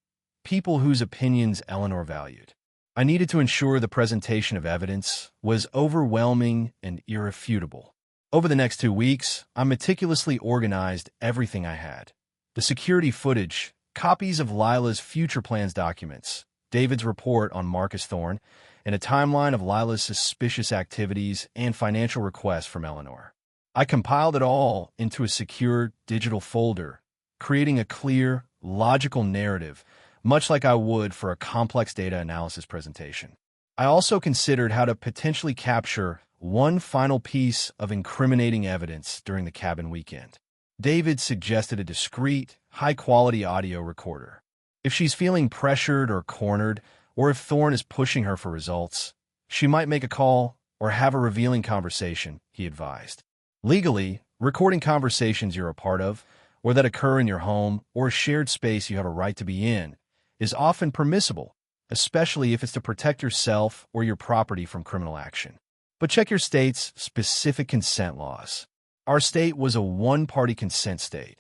people whose opinions Eleanor valued. I needed to ensure the presentation of evidence was overwhelming and irrefutable. Over the next 2 weeks, I meticulously organized everything I had. The security footage, copies of Lila's future plans documents, David's report on Marcus Thorne, and a timeline of Lila's suspicious activities and financial requests from Eleanor. I compiled it all into a secure digital folder, creating a clear, logical narrative, much like I would for a complex data analysis presentation. I also considered how to potentially capture one final piece of incriminating evidence during the cabin weekend. David suggested a discreet, high-quality audio recorder. If she's feeling pressured or cornered, or if Thorne is pushing her for results, she might make a call or have a revealing conversation, he advised. Legally, recording conversations you're a part of, or that occur in your home or a shared space you have a right to be in, is often permissible, especially if it's to protect yourself or your property from criminal action. But check your state's specific consent laws. Our state was a one-party consent state,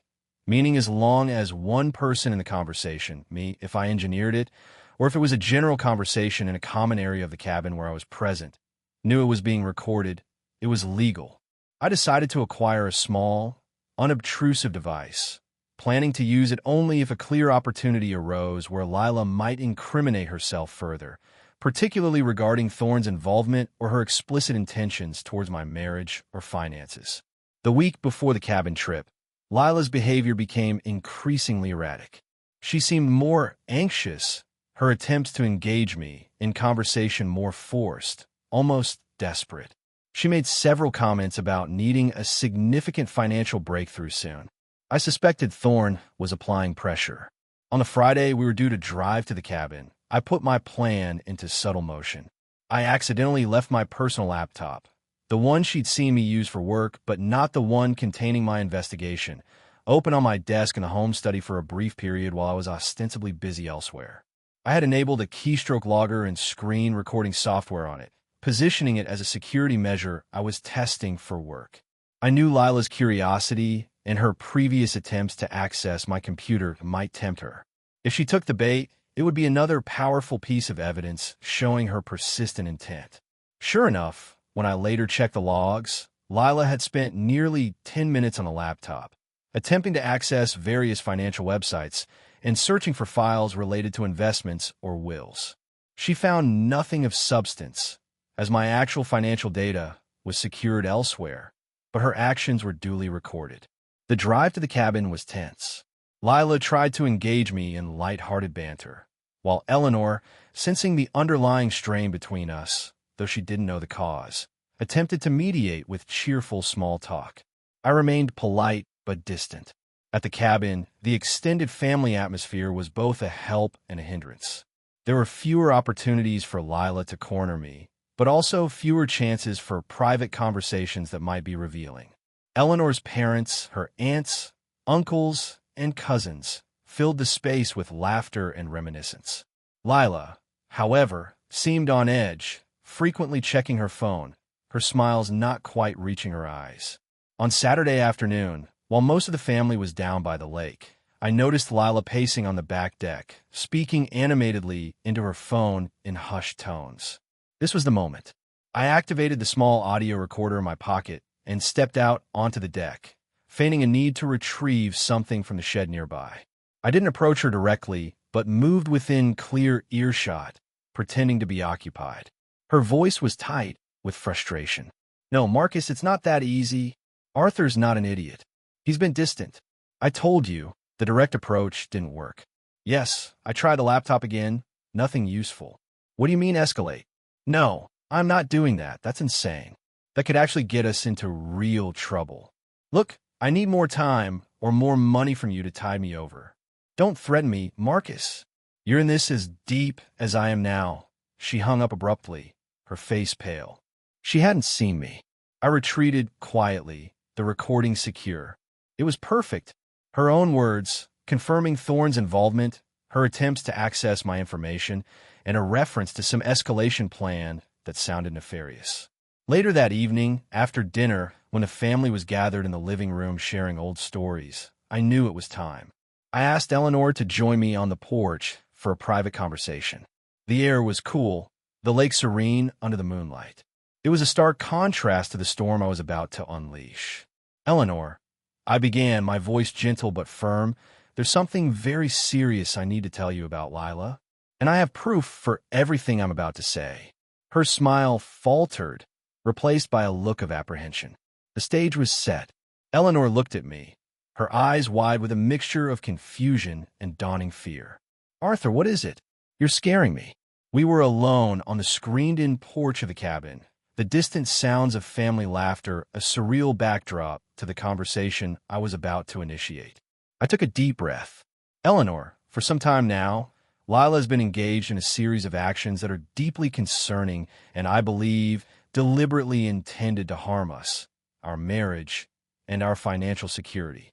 meaning as long as one person in the conversation, me, if I engineered it, or if it was a general conversation in a common area of the cabin where I was present, knew it was being recorded, it was legal. I decided to acquire a small, unobtrusive device, planning to use it only if a clear opportunity arose where Lila might incriminate herself further, particularly regarding Thorne's involvement or her explicit intentions towards my marriage or finances. The week before the cabin trip, Lila's behavior became increasingly erratic. She seemed more anxious, her attempts to engage me in conversation more forced, almost desperate. She made several comments about needing a significant financial breakthrough soon. I suspected Thorne was applying pressure. On the Friday we were due to drive to the cabin, I put my plan into subtle motion. I accidentally left my personal laptop, the one she'd seen me use for work, but not the one containing my investigation, open on my desk in the home study for a brief period while I was ostensibly busy elsewhere. I had enabled a keystroke logger and screen recording software on it, positioning it as a security measure I was testing for work. I knew Lila's curiosity and her previous attempts to access my computer might tempt her. If she took the bait, it would be another powerful piece of evidence showing her persistent intent. Sure enough, when I later checked the logs, Lila had spent nearly 10 minutes on the laptop, attempting to access various financial websites and searching for files related to investments or wills. She found nothing of substance, as my actual financial data was secured elsewhere, but her actions were duly recorded. The drive to the cabin was tense. Lila tried to engage me in light-hearted banter, while Eleanor, sensing the underlying strain between us, though she didn't know the cause, attempted to mediate with cheerful small talk. I remained polite but distant. At the cabin, the extended family atmosphere was both a help and a hindrance. There were fewer opportunities for Lila to corner me, but also fewer chances for private conversations that might be revealing. Eleanor's parents, her aunts, uncles, and cousins filled the space with laughter and reminiscence. Lila, however, seemed on edge, frequently checking her phone, her smiles not quite reaching her eyes. On Saturday afternoon, while most of the family was down by the lake, I noticed Lila pacing on the back deck, speaking animatedly into her phone in hushed tones. This was the moment. I activated the small audio recorder in my pocket and stepped out onto the deck, feigning a need to retrieve something from the shed nearby. I didn't approach her directly, but moved within clear earshot, pretending to be occupied. Her voice was tight with frustration. "No, Marcus, it's not that easy. Arthur's not an idiot. He's been distant. I told you, the direct approach didn't work. Yes, I tried the laptop again. Nothing useful. What do you mean escalate? No, I'm not doing that. That's insane. That could actually get us into real trouble. Look, I need more time or more money from you to tide me over. Don't threaten me, Marcus. You're in this as deep as I am now." She hung up abruptly, her face pale. She hadn't seen me. I retreated quietly, the recording secure. It was perfect. Her own words, confirming Thorne's involvement, her attempts to access my information, and a reference to some escalation plan that sounded nefarious. Later that evening, after dinner, when the family was gathered in the living room sharing old stories, I knew it was time. I asked Eleanor to join me on the porch for a private conversation. The air was cool, the lake serene under the moonlight. It was a stark contrast to the storm I was about to unleash. "Eleanor," I began, my voice gentle but firm, "there's something very serious I need to tell you about Lila, and I have proof for everything I'm about to say." Her smile faltered, replaced by a look of apprehension. The stage was set. Eleanor looked at me, her eyes wide with a mixture of confusion and dawning fear. "Arthur, what is it? You're scaring me." We were alone on the screened-in porch of the cabin, the distant sounds of family laughter a surreal backdrop to the conversation I was about to initiate. I took a deep breath. "Eleanor, for some time now, Lila has been engaged in a series of actions that are deeply concerning and, I believe, deliberately intended to harm us, our marriage, and our financial security."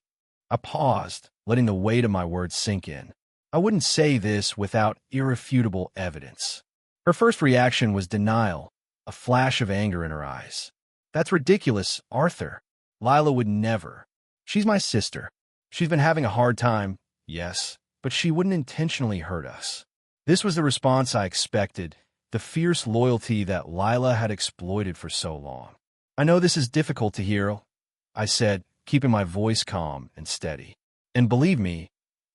I paused, letting the weight of my words sink in. I wouldn't say this without irrefutable evidence. Her first reaction was denial, a flash of anger in her eyes. "That's ridiculous, Arthur. Lila would never. She's my sister. She's been having a hard time, yes, but she wouldn't intentionally hurt us." This was the response I expected, the fierce loyalty that Lila had exploited for so long. "I know this is difficult to hear," I said, keeping my voice calm and steady. "And believe me,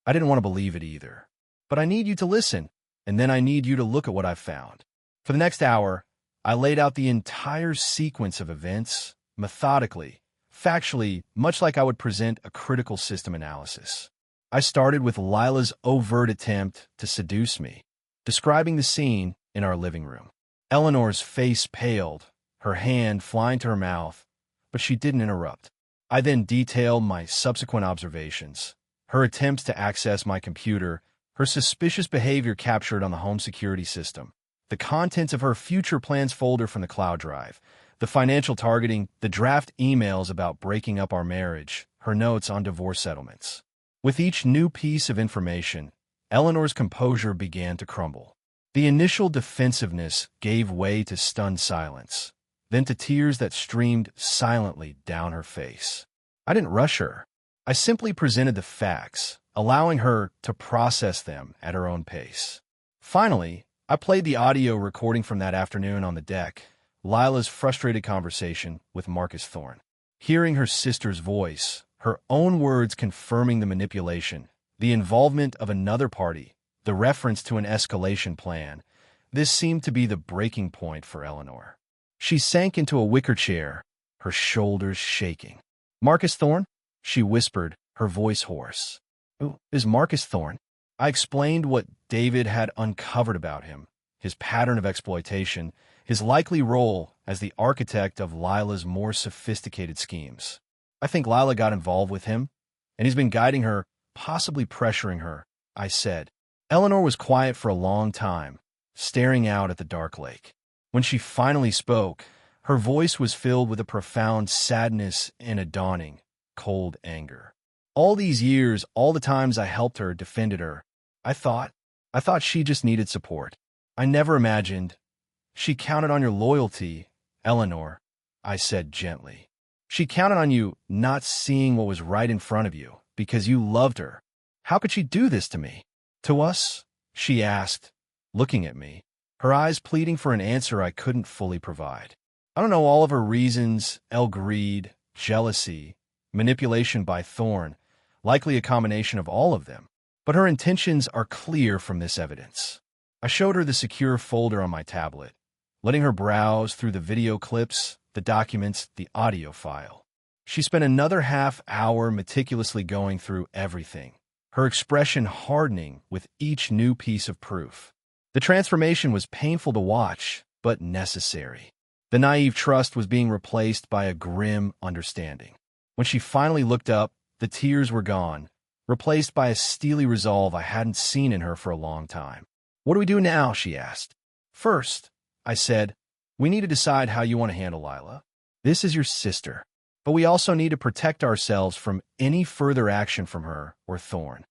I didn't want to believe it either. But I need you to listen, and then I need you to look at what I've found." For the next hour, I laid out the entire sequence of events, methodically, factually, much like I would present a critical system analysis. I started with Lila's overt attempt to seduce me, describing the scene in our living room. Eleanor's face paled, her hand flying to her mouth, but she didn't interrupt. I then detailed my subsequent observations, her attempts to access my computer, her suspicious behavior captured on the home security system, the contents of her future plans folder from the cloud drive, the financial targeting, the draft emails about breaking up our marriage, her notes on divorce settlements. With each new piece of information, Eleanor's composure began to crumble. The initial defensiveness gave way to stunned silence, then to tears that streamed silently down her face. I didn't rush her. I simply presented the facts, allowing her to process them at her own pace. Finally, I played the audio recording from that afternoon on the deck, Lila's frustrated conversation with Marcus Thorne. Hearing her sister's voice, her own words confirming the manipulation, the involvement of another party, the reference to an escalation plan, this seemed to be the breaking point for Eleanor. She sank into a wicker chair, her shoulders shaking. "Marcus Thorne?" she whispered, her voice hoarse. "Who is Marcus Thorne?" I explained what David had uncovered about him, his pattern of exploitation, his likely role as the architect of Lila's more sophisticated schemes. "I think Lila got involved with him, and he's been guiding her, possibly pressuring her," I said. Eleanor was quiet for a long time, staring out at the dark lake. When she finally spoke, her voice was filled with a profound sadness and a dawning, cold anger. "All these years, all the times I helped her, defended her, I thought she just needed support. I never imagined. She counted on your loyalty, Eleanor," I said gently. "She counted on you not seeing what was right in front of you because you loved her. How could she do this to me? To us?" she asked, looking at me, her eyes pleading for an answer I couldn't fully provide. I don't know all of her reasons: greed, jealousy, manipulation by Thorne, likely a combination of all of them. But her intentions are clear from this evidence. I showed her the secure folder on my tablet, letting her browse through the video clips, the documents, the audio file. She spent another half-hour meticulously going through everything, her expression hardening with each new piece of proof. The transformation was painful to watch, but necessary. The naive trust was being replaced by a grim understanding. When she finally looked up, the tears were gone, replaced by a steely resolve I hadn't seen in her for a long time. "What do we do now?" she asked. "First," I said, "we need to decide how you want to handle Lila. This is your sister, but we also need to protect ourselves from any further action from her or Thorne."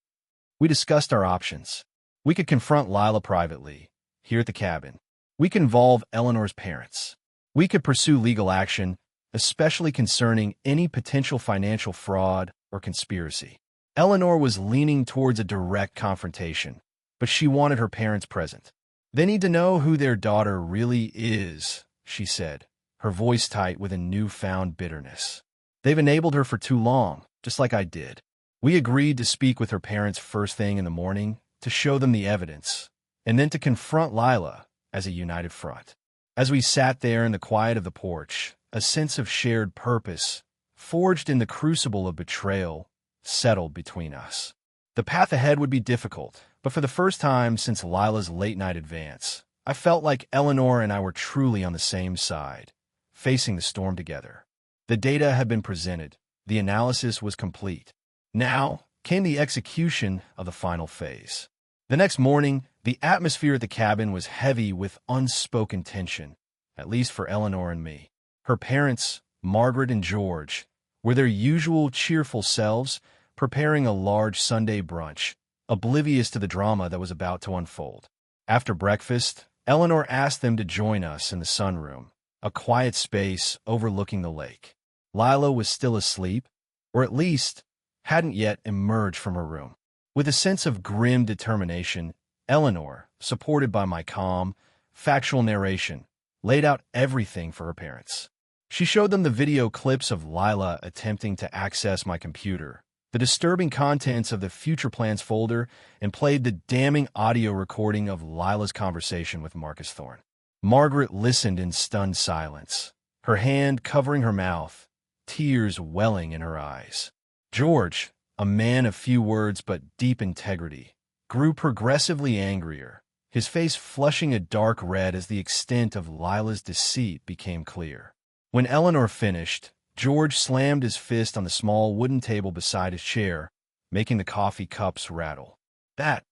We discussed our options. We could confront Lila privately, here at the cabin. We could involve Eleanor's parents. We could pursue legal action, especially concerning any potential financial fraud or conspiracy. Eleanor was leaning towards a direct confrontation, but she wanted her parents present. "They need to know who their daughter really is," she said, her voice tight with a newfound bitterness. "They've enabled her for too long, just like I did." We agreed to speak with her parents first thing in the morning, to show them the evidence, and then to confront Lila as a united front. As we sat there in the quiet of the porch, a sense of shared purpose, forged in the crucible of betrayal, settled between us. The path ahead would be difficult, but for the first time since Lila's late-night advance, I felt like Eleanor and I were truly on the same side, facing the storm together. The data had been presented. The analysis was complete. Now came the execution of the final phase. The next morning, the atmosphere at the cabin was heavy with unspoken tension, at least for Eleanor and me. Her parents, Margaret and George, were their usual cheerful selves, preparing a large Sunday brunch, oblivious to the drama that was about to unfold. After breakfast, Eleanor asked them to join us in the sunroom, a quiet space overlooking the lake. Lila was still asleep, or at least hadn't yet emerged from her room. With a sense of grim determination, Eleanor, supported by my calm, factual narration, laid out everything for her parents. She showed them the video clips of Lila attempting to access my computer, the disturbing contents of the Future Plans folder, and played the damning audio recording of Lila's conversation with Marcus Thorne. Margaret listened in stunned silence, her hand covering her mouth, tears welling in her eyes. George, a man of few words but deep integrity, grew progressively angrier, his face flushing a dark red as the extent of Lila's deceit became clear. When Eleanor finished, George slammed his fist on the small wooden table beside his chair, making the coffee cups rattle. That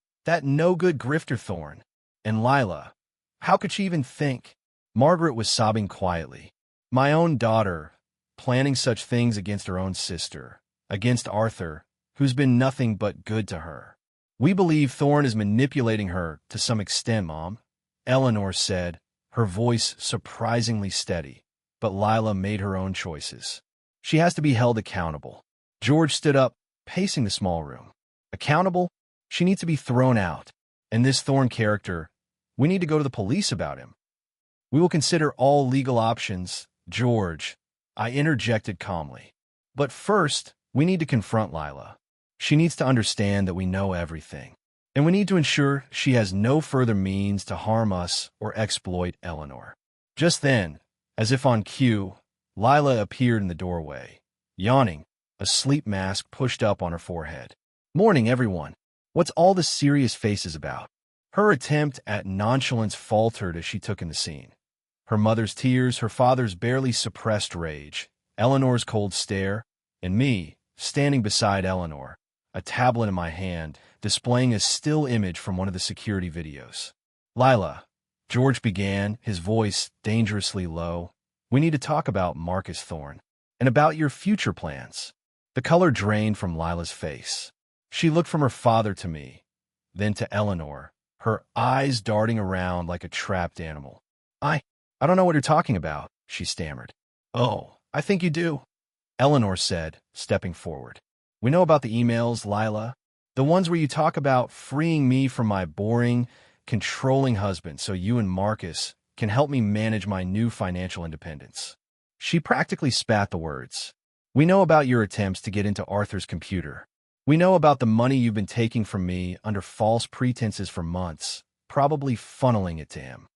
no-good grifter Thorne. And Lila, how could she even think? Margaret was sobbing quietly. My own daughter, planning such things against her own sister, against Arthur, who's been nothing but good to her. We believe Thorne is manipulating her to some extent, Mom, Eleanor said, her voice surprisingly steady. But Lila made her own choices. She has to be held accountable. George stood up, pacing the small room. Accountable? She needs to be thrown out. And this Thorne character, we need to go to the police about him. We will consider all legal options, George, I interjected calmly. But first, we need to confront Lila. She needs to understand that we know everything. And we need to ensure she has no further means to harm us or exploit Eleanor. Just then, as if on cue, Lila appeared in the doorway, yawning, a sleep mask pushed up on her forehead. "Morning, everyone. What's all the serious faces about?" Her attempt at nonchalance faltered as she took in the scene. Her mother's tears, her father's barely suppressed rage, Eleanor's cold stare, and me, standing beside Eleanor, a tablet in my hand, displaying a still image from one of the security videos. "Lila," George began, his voice dangerously low, "we need to talk about Marcus Thorne, and about your future plans." The color drained from Lila's face. She looked from her father to me, then to Eleanor, her eyes darting around like a trapped animal. I don't know what you're talking about," she stammered. "Oh, I think you do," Eleanor said, stepping forward. "We know about the emails, Lila, the ones where you talk about freeing me from my boring, controlling husband so you and Marcus can help me manage my new financial independence." She practically spat the words. "We know about your attempts to get into Arthur's computer. We know about the money you've been taking from me under false pretenses for months, probably funneling it to him."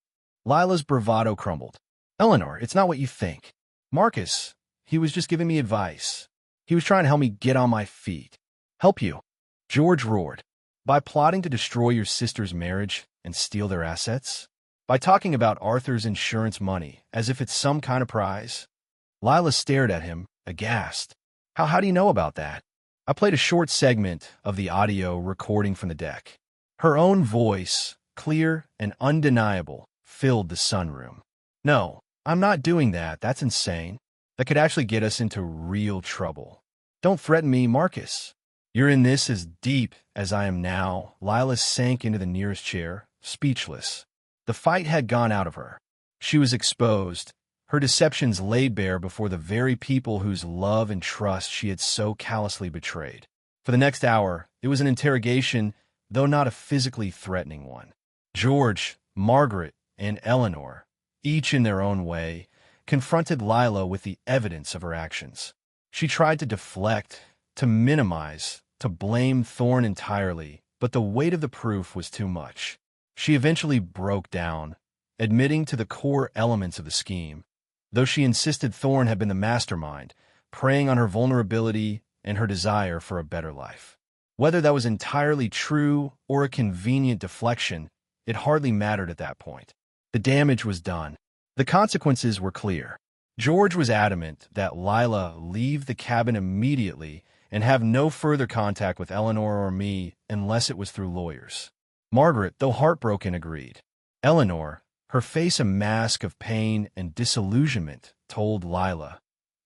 Lila's bravado crumbled. "Eleanor, it's not what you think. Marcus, he was just giving me advice. He was trying to help me get on my feet." "Help you?" George roared. "By plotting to destroy your sister's marriage and steal their assets? By talking about Arthur's insurance money as if it's some kind of prize?" Lila stared at him, aghast. How do you know about that?" I played a short segment of the audio recording from the deck. Her own voice, clear and undeniable, filled the sunroom. "No, I'm not doing that. That's insane. That could actually get us into real trouble. Don't threaten me, Marcus. You're in this as deep as I am now." Lila sank into the nearest chair, speechless. The fight had gone out of her. She was exposed, her deceptions laid bare before the very people whose love and trust she had so callously betrayed. For the next hour, it was an interrogation, though not a physically threatening one. George, Margaret, and Eleanor, each in their own way, confronted Lila with the evidence of her actions. She tried to deflect, to minimize, to blame Thorne entirely, but the weight of the proof was too much. She eventually broke down, admitting to the core elements of the scheme, though she insisted Thorne had been the mastermind, preying on her vulnerability and her desire for a better life. Whether that was entirely true or a convenient deflection, it hardly mattered at that point. The damage was done. The consequences were clear. George was adamant that Lila leave the cabin immediately and have no further contact with Eleanor or me unless it was through lawyers. Margaret, though heartbroken, agreed. Eleanor, her face a mask of pain and disillusionment, told Lila,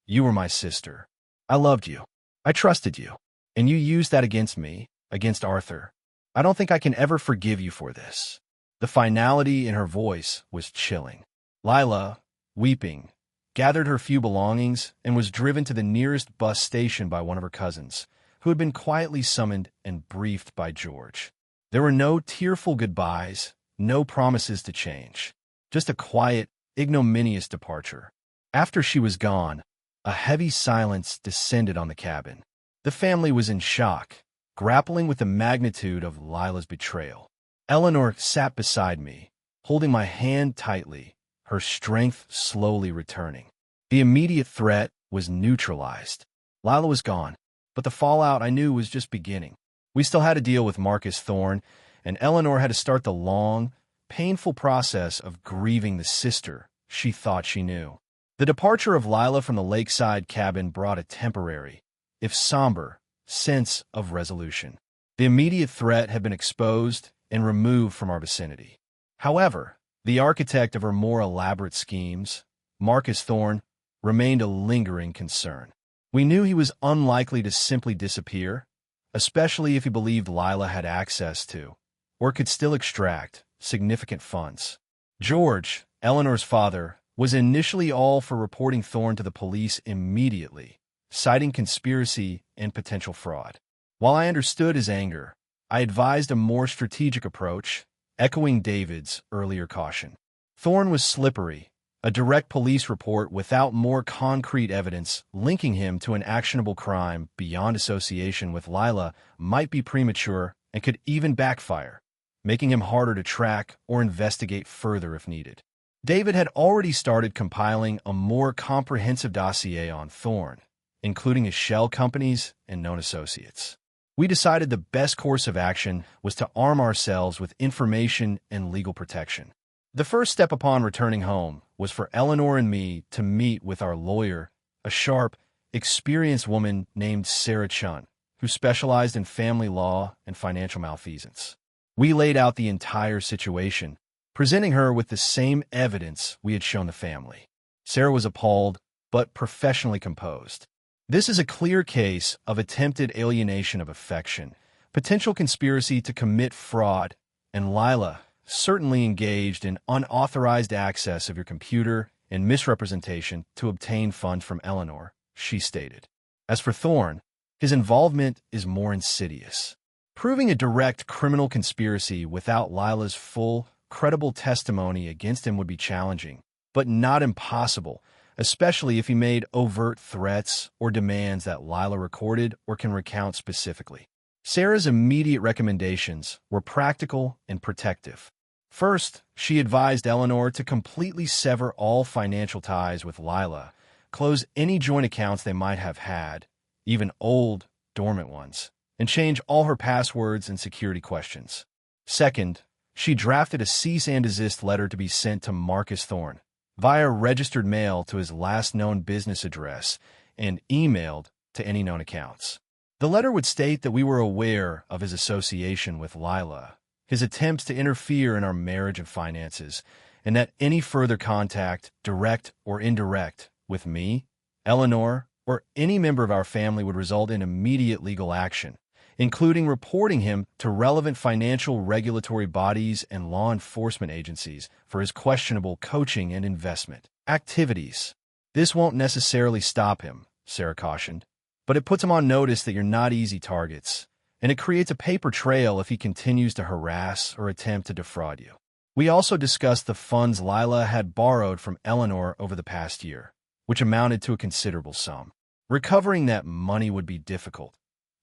"You were my sister. I loved you. I trusted you. And you used that against me, against Arthur. I don't think I can ever forgive you for this." The finality in her voice was chilling. Lila, weeping, gathered her few belongings and was driven to the nearest bus station by one of her cousins, who had been quietly summoned and briefed by George. There were no tearful goodbyes, no promises to change, just a quiet, ignominious departure. After she was gone, a heavy silence descended on the cabin. The family was in shock, grappling with the magnitude of Lila's betrayal. Eleanor sat beside me, holding my hand tightly, her strength slowly returning. The immediate threat was neutralized. Lila was gone, but the fallout I knew was just beginning. We still had to deal with Marcus Thorne, and Eleanor had to start the long, painful process of grieving the sister she thought she knew. The departure of Lila from the lakeside cabin brought a temporary, if somber, sense of resolution. The immediate threat had been exposed and removed from our vicinity. However, the architect of her more elaborate schemes, Marcus Thorne, remained a lingering concern. We knew he was unlikely to simply disappear, especially if he believed Lila had access to, or could still extract, significant funds. George, Eleanor's father, was initially all for reporting Thorne to the police immediately, citing conspiracy and potential fraud. While I understood his anger, I advised a more strategic approach, echoing David's earlier caution. Thorne was slippery. A direct police report without more concrete evidence linking him to an actionable crime beyond association with Lila might be premature and could even backfire, making him harder to track or investigate further if needed. David had already started compiling a more comprehensive dossier on Thorne, including his shell companies and known associates. We decided the best course of action was to arm ourselves with information and legal protection. The first step upon returning home was for Eleanor and me to meet with our lawyer, a sharp, experienced woman named Sarah Chun, who specialized in family law and financial malfeasance. We laid out the entire situation, presenting her with the same evidence we had shown the family. Sarah was appalled, but professionally composed. "This is a clear case of attempted alienation of affection, potential conspiracy to commit fraud, and Lila certainly engaged in unauthorized access of your computer and misrepresentation to obtain funds from Eleanor," she stated. As for Thorne, his involvement is more insidious. Proving a direct criminal conspiracy without Lila's full, credible testimony against him would be challenging, but not impossible, especially if he made overt threats or demands that Lila recorded or can recount specifically. Sarah's immediate recommendations were practical and protective. First, she advised Eleanor to completely sever all financial ties with Lila, close any joint accounts they might have had, even old, dormant ones, and change all her passwords and security questions. Second, she drafted a cease and desist letter to be sent to Marcus Thorne via registered mail to his last known business address and emailed to any known accounts. The letter would state that we were aware of his association with Lila, his attempts to interfere in our marriage and finances, and that any further contact, direct or indirect, with me, Eleanor, or any member of our family would result in immediate legal action, including reporting him to relevant financial regulatory bodies and law enforcement agencies for his questionable coaching and investment activities. This won't necessarily stop him, Sarah cautioned, but it puts him on notice that you're not easy targets, and it creates a paper trail if he continues to harass or attempt to defraud you. We also discussed the funds Lila had borrowed from Eleanor over the past year, which amounted to a considerable sum. Recovering that money would be difficult,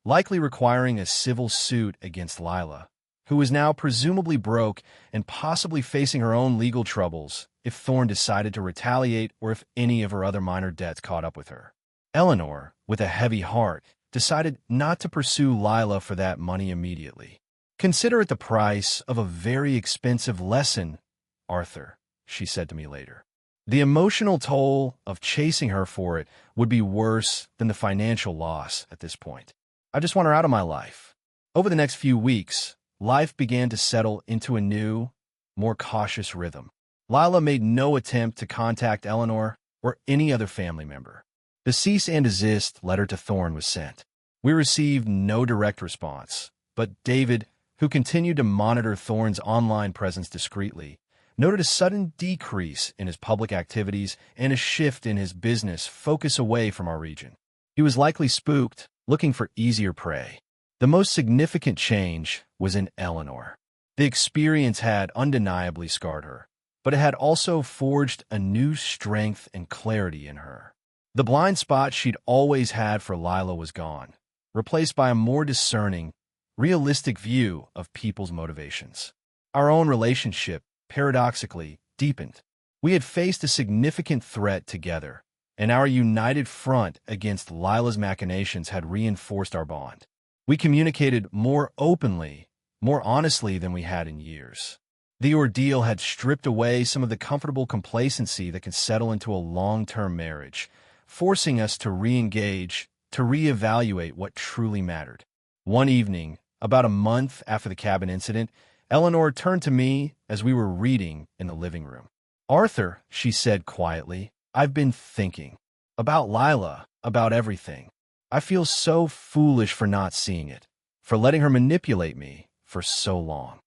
likely requiring a civil suit against Lila, who was now presumably broke and possibly facing her own legal troubles if Thorne decided to retaliate or if any of her other minor debts caught up with her. Eleanor, with a heavy heart, decided not to pursue Lila for that money immediately. "Consider it the price of a very expensive lesson, Arthur," she said to me later. "The emotional toll of chasing her for it would be worse than the financial loss at this point. I just want her out of my life." Over the next few weeks, life began to settle into a new, more cautious rhythm. Lila made no attempt to contact Eleanor or any other family member. The cease and desist letter to Thorne was sent. We received no direct response, but David, who continued to monitor Thorne's online presence discreetly, noted a sudden decrease in his public activities and a shift in his business focus away from our region. He was likely spooked, looking for easier prey. The most significant change was in Eleanor. The experience had undeniably scarred her, but it had also forged a new strength and clarity in her. The blind spot she'd always had for Lila was gone, replaced by a more discerning, realistic view of people's motivations. Our own relationship, paradoxically, deepened. We had faced a significant threat together, and our united front against Lila's machinations had reinforced our bond. We communicated more openly, more honestly than we had in years. The ordeal had stripped away some of the comfortable complacency that can settle into a long-term marriage, forcing us to re-engage, to reevaluate what truly mattered. One evening, about a month after the cabin incident, Eleanor turned to me as we were reading in the living room. "Arthur," she said quietly, "I've been thinking about Lila, about everything. I feel so foolish for not seeing it, for letting her manipulate me for so long."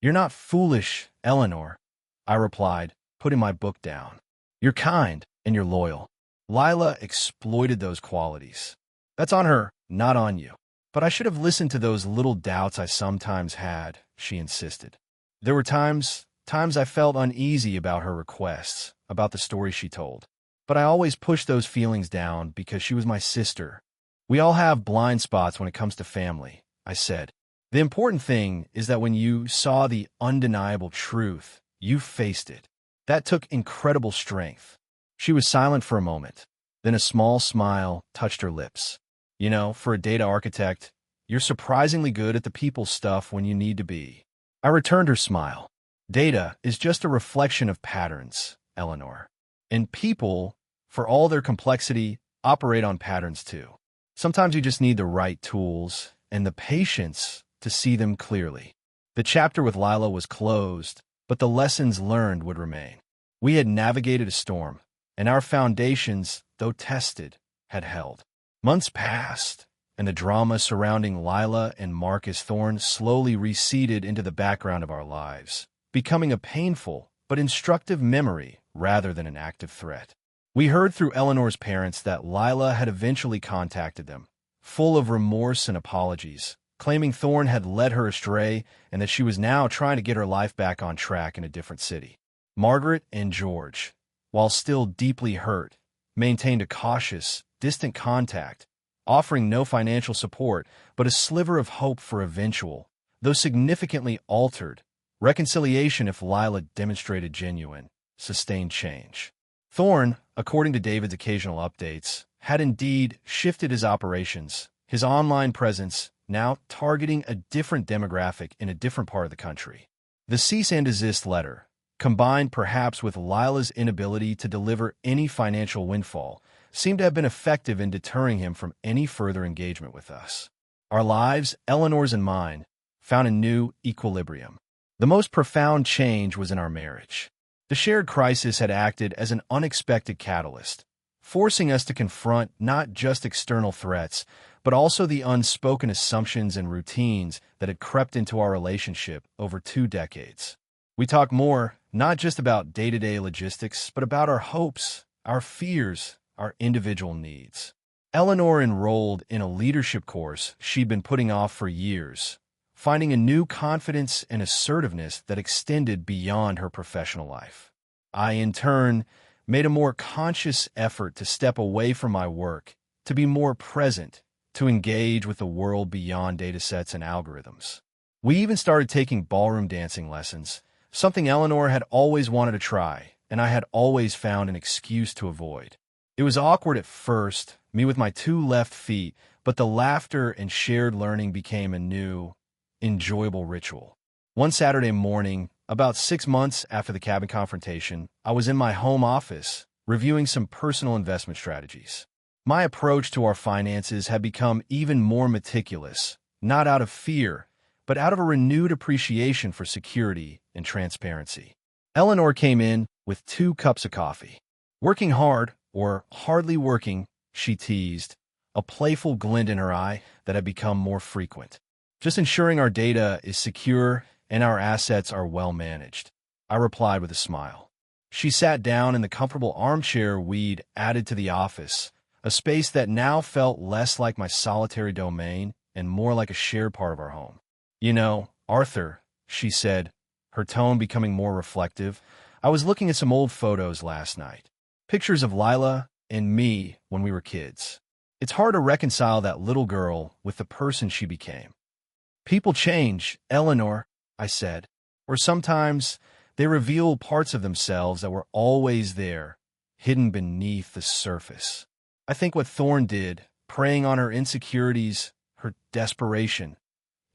"You're not foolish, Eleanor," I replied, putting my book down. "You're kind and you're loyal. Lila exploited those qualities. That's on her, not on you. But I should have listened to those little doubts I sometimes had," she insisted. "There were times I felt uneasy about her requests, about the story she told. But I always pushed those feelings down because she was my sister. We all have blind spots when it comes to family," I said. "The important thing is that when you saw the undeniable truth, you faced it. That took incredible strength." She was silent for a moment. Then a small smile touched her lips. "You know, for a data architect, you're surprisingly good at the people stuff when you need to be." I returned her smile. "Data is just a reflection of patterns, Eleanor. And people, for all their complexity, operate on patterns too. Sometimes you just need the right tools and the patience to see them clearly." The chapter with Lila was closed, but the lessons learned would remain. We had navigated a storm, and our foundations, though tested, had held. Months passed, and the drama surrounding Lila and Marcus Thorne slowly receded into the background of our lives, becoming a painful but instructive memory rather than an active threat. We heard through Eleanor's parents that Lila had eventually contacted them, full of remorse and apologies, claiming Thorne had led her astray and that she was now trying to get her life back on track in a different city. Margaret and George, while still deeply hurt, maintained a cautious, distant contact, offering no financial support but a sliver of hope for eventual, though significantly altered, reconciliation if Lila demonstrated genuine, sustained change. Thorne, according to David's occasional updates, had indeed shifted his operations, his online presence now targeting a different demographic in a different part of the country. The cease and desist letter, combined perhaps with Lila's inability to deliver any financial windfall, seemed to have been effective in deterring him from any further engagement with us. Our lives, Eleanor's and mine, found a new equilibrium. The most profound change was in our marriage. The shared crisis had acted as an unexpected catalyst, forcing us to confront not just external threats, but also the unspoken assumptions and routines that had crept into our relationship over 2 decades. We talked more, not just about day-to-day logistics, but about our hopes, our fears, our individual needs. Eleanor enrolled in a leadership course she'd been putting off for years, finding a new confidence and assertiveness that extended beyond her professional life. I, in turn, made a more conscious effort to step away from my work, to be more present, to engage with the world beyond datasets and algorithms. We even started taking ballroom dancing lessons, something Eleanor had always wanted to try, and I had always found an excuse to avoid. It was awkward at first, me with my 2 left feet, but the laughter and shared learning became a new, enjoyable ritual. One Saturday morning, about 6 months after the cabin confrontation, I was in my home office, reviewing some personal investment strategies. My approach to our finances had become even more meticulous, not out of fear, but out of a renewed appreciation for security and transparency. Eleanor came in with 2 cups of coffee. Working hard, or hardly working, she teased, a playful glint in her eye that had become more frequent. Just ensuring our data is secure and our assets are well managed, I replied with a smile. She sat down in the comfortable armchair we'd added to the office, a space that now felt less like my solitary domain and more like a shared part of our home. You know, Arthur, she said, her tone becoming more reflective, I was looking at some old photos last night. Pictures of Lila and me when we were kids. It's hard to reconcile that little girl with the person she became. People change, Eleanor, I said, or sometimes they reveal parts of themselves that were always there, hidden beneath the surface. I think what Thorne did, preying on her insecurities, her desperation,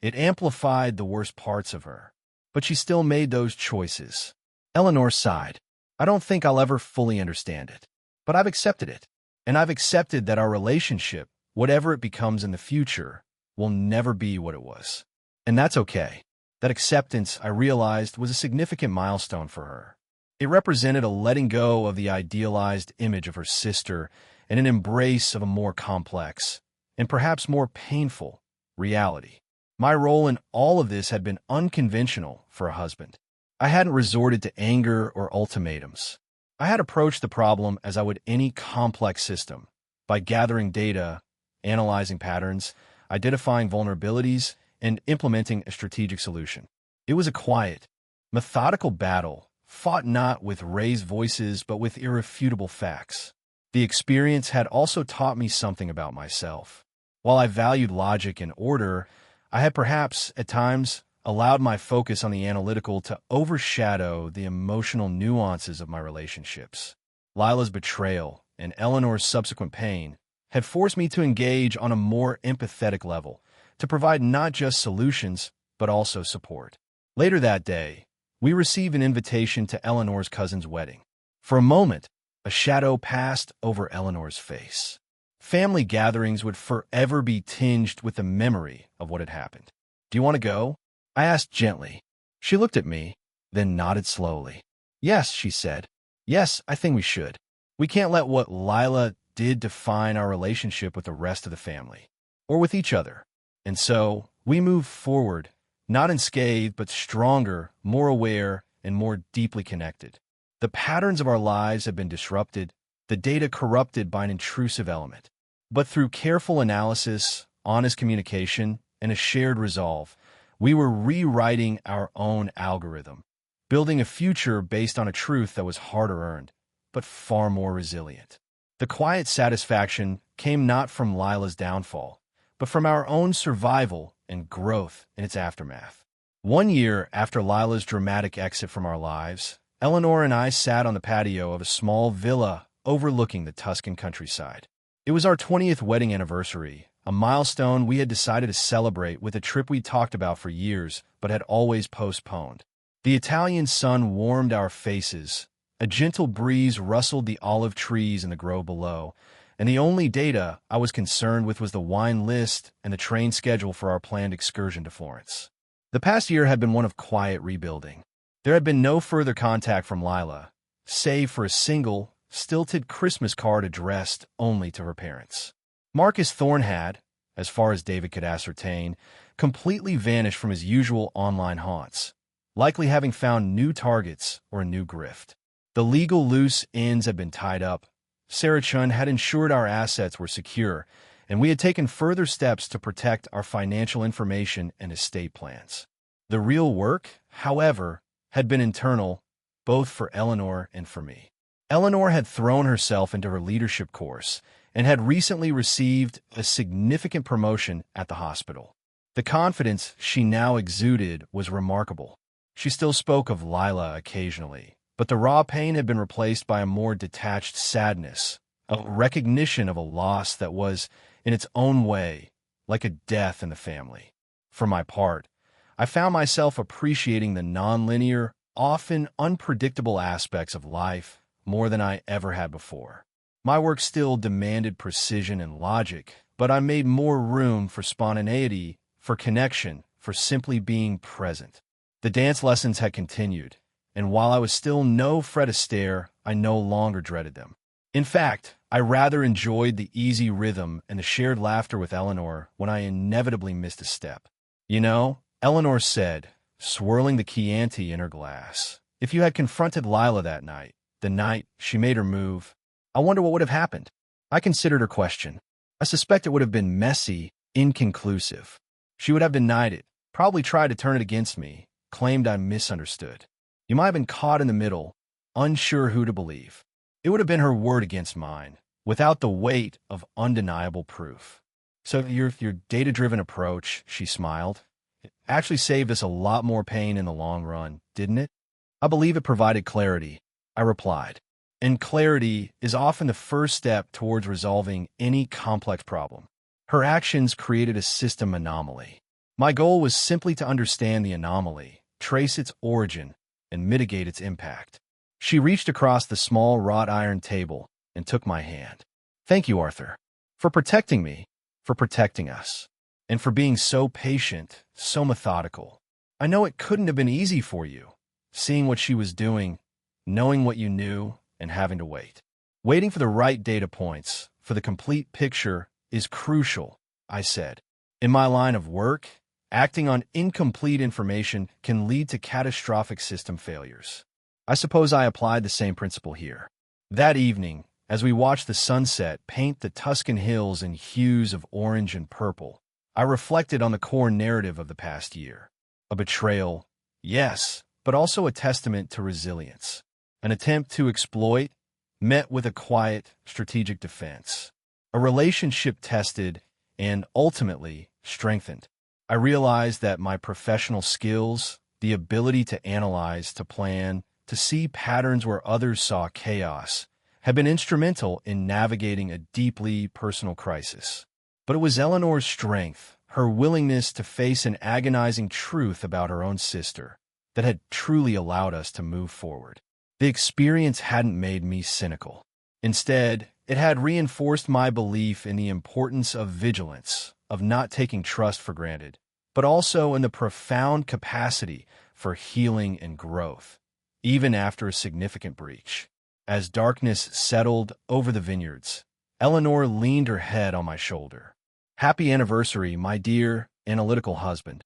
it amplified the worst parts of her. But she still made those choices. Eleanor sighed. I don't think I'll ever fully understand it, but I've accepted it. And I've accepted that our relationship, whatever it becomes in the future, will never be what it was. And that's okay. That acceptance, I realized, was a significant milestone for her. It represented a letting go of the idealized image of her sister and an embrace of a more complex, and perhaps more painful, reality. My role in all of this had been unconventional for a husband. I hadn't resorted to anger or ultimatums. I had approached the problem as I would any complex system, by gathering data, analyzing patterns, identifying vulnerabilities, and implementing a strategic solution. It was a quiet, methodical battle, fought not with raised voices but with irrefutable facts. The experience had also taught me something about myself. While I valued logic and order, I had perhaps, at times, allowed my focus on the analytical to overshadow the emotional nuances of my relationships. Lila's betrayal and Eleanor's subsequent pain had forced me to engage on a more empathetic level, to provide not just solutions, but also support. Later that day, we received an invitation to Eleanor's cousin's wedding. For a moment, a shadow passed over Eleanor's face. Family gatherings would forever be tinged with the memory of what had happened. Do you want to go? I asked gently. She looked at me, then nodded slowly. Yes, she said. Yes, I think we should. We can't let what Lila did define our relationship with the rest of the family, or with each other. And so, we moved forward, not unscathed, but stronger, more aware, and more deeply connected. The patterns of our lives have been disrupted, the data corrupted by an intrusive element. But through careful analysis, honest communication, and a shared resolve, we were rewriting our own algorithm, building a future based on a truth that was harder earned, but far more resilient. The quiet satisfaction came not from Lila's downfall, but from our own survival and growth in its aftermath. 1 year after Lila's dramatic exit from our lives, Eleanor and I sat on the patio of a small villa overlooking the Tuscan countryside. It was our 20th wedding anniversary, a milestone we had decided to celebrate with a trip we'd talked about for years but had always postponed. The Italian sun warmed our faces, a gentle breeze rustled the olive trees in the grove below, and the only data I was concerned with was the wine list and the train schedule for our planned excursion to Florence. The past year had been one of quiet rebuilding. There had been no further contact from Lila, save for a single, stilted Christmas card addressed only to her parents. Marcus Thorne had, as far as David could ascertain, completely vanished from his usual online haunts, likely having found new targets or a new grift. The legal loose ends had been tied up. Sarah Chun had ensured our assets were secure, and we had taken further steps to protect our financial information and estate plans. The real work, however, had been internal, both for Eleanor and for me. Eleanor had thrown herself into her leadership course and had recently received a significant promotion at the hospital. The confidence she now exuded was remarkable. She still spoke of Lila occasionally, but the raw pain had been replaced by a more detached sadness, a recognition of a loss that was, in its own way, like a death in the family. For my part, I found myself appreciating the nonlinear, often unpredictable aspects of life more than I ever had before. My work still demanded precision and logic, but I made more room for spontaneity, for connection, for simply being present. The dance lessons had continued, and while I was still no Fred Astaire, I no longer dreaded them. In fact, I rather enjoyed the easy rhythm and the shared laughter with Eleanor when I inevitably missed a step. You know, Eleanor said, swirling the Chianti in her glass, if you had confronted Lila that night, the night she made her move, I wonder what would have happened. I considered her question. I suspect it would have been messy, inconclusive. She would have denied it, probably tried to turn it against me, claimed I misunderstood. You might have been caught in the middle, unsure who to believe. It would have been her word against mine, without the weight of undeniable proof. So your data-driven approach, she smiled, it actually saved us a lot more pain in the long run, didn't it? I believe it provided clarity, I replied. And clarity is often the first step towards resolving any complex problem. Her actions created a system anomaly. My goal was simply to understand the anomaly, trace its origin, and mitigate its impact. She reached across the small wrought iron table and took my hand. Thank you, Arthur, for protecting me, for protecting us, and for being so patient, so methodical. I know it couldn't have been easy for you, seeing what she was doing, knowing what you knew, and having to wait. Waiting for the right data points, for the complete picture, is crucial, I said. In my line of work, acting on incomplete information can lead to catastrophic system failures. I suppose I applied the same principle here. That evening, as we watched the sunset paint the Tuscan hills in hues of orange and purple, I reflected on the core narrative of the past year. A betrayal, yes, but also a testament to resilience. An attempt to exploit, met with a quiet, strategic defense. A relationship tested and, ultimately, strengthened. I realized that my professional skills, the ability to analyze, to plan, to see patterns where others saw chaos, had been instrumental in navigating a deeply personal crisis. But it was Eleanor's strength, her willingness to face an agonizing truth about her own sister, that had truly allowed us to move forward. The experience hadn't made me cynical. Instead, it had reinforced my belief in the importance of vigilance, of not taking trust for granted, but also in the profound capacity for healing and growth, even after a significant breach. As darkness settled over the vineyards, Eleanor leaned her head on my shoulder. Happy anniversary, my dear, analytical husband.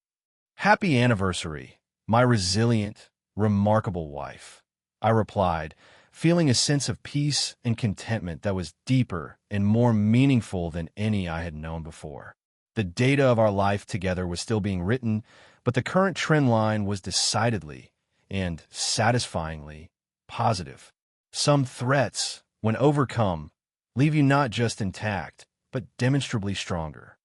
Happy anniversary, my resilient, remarkable wife. I replied, feeling a sense of peace and contentment that was deeper and more meaningful than any I had known before. The data of our life together was still being written, but the current trend line was decidedly and satisfyingly positive. Some threats, when overcome, leave you not just intact, but demonstrably stronger.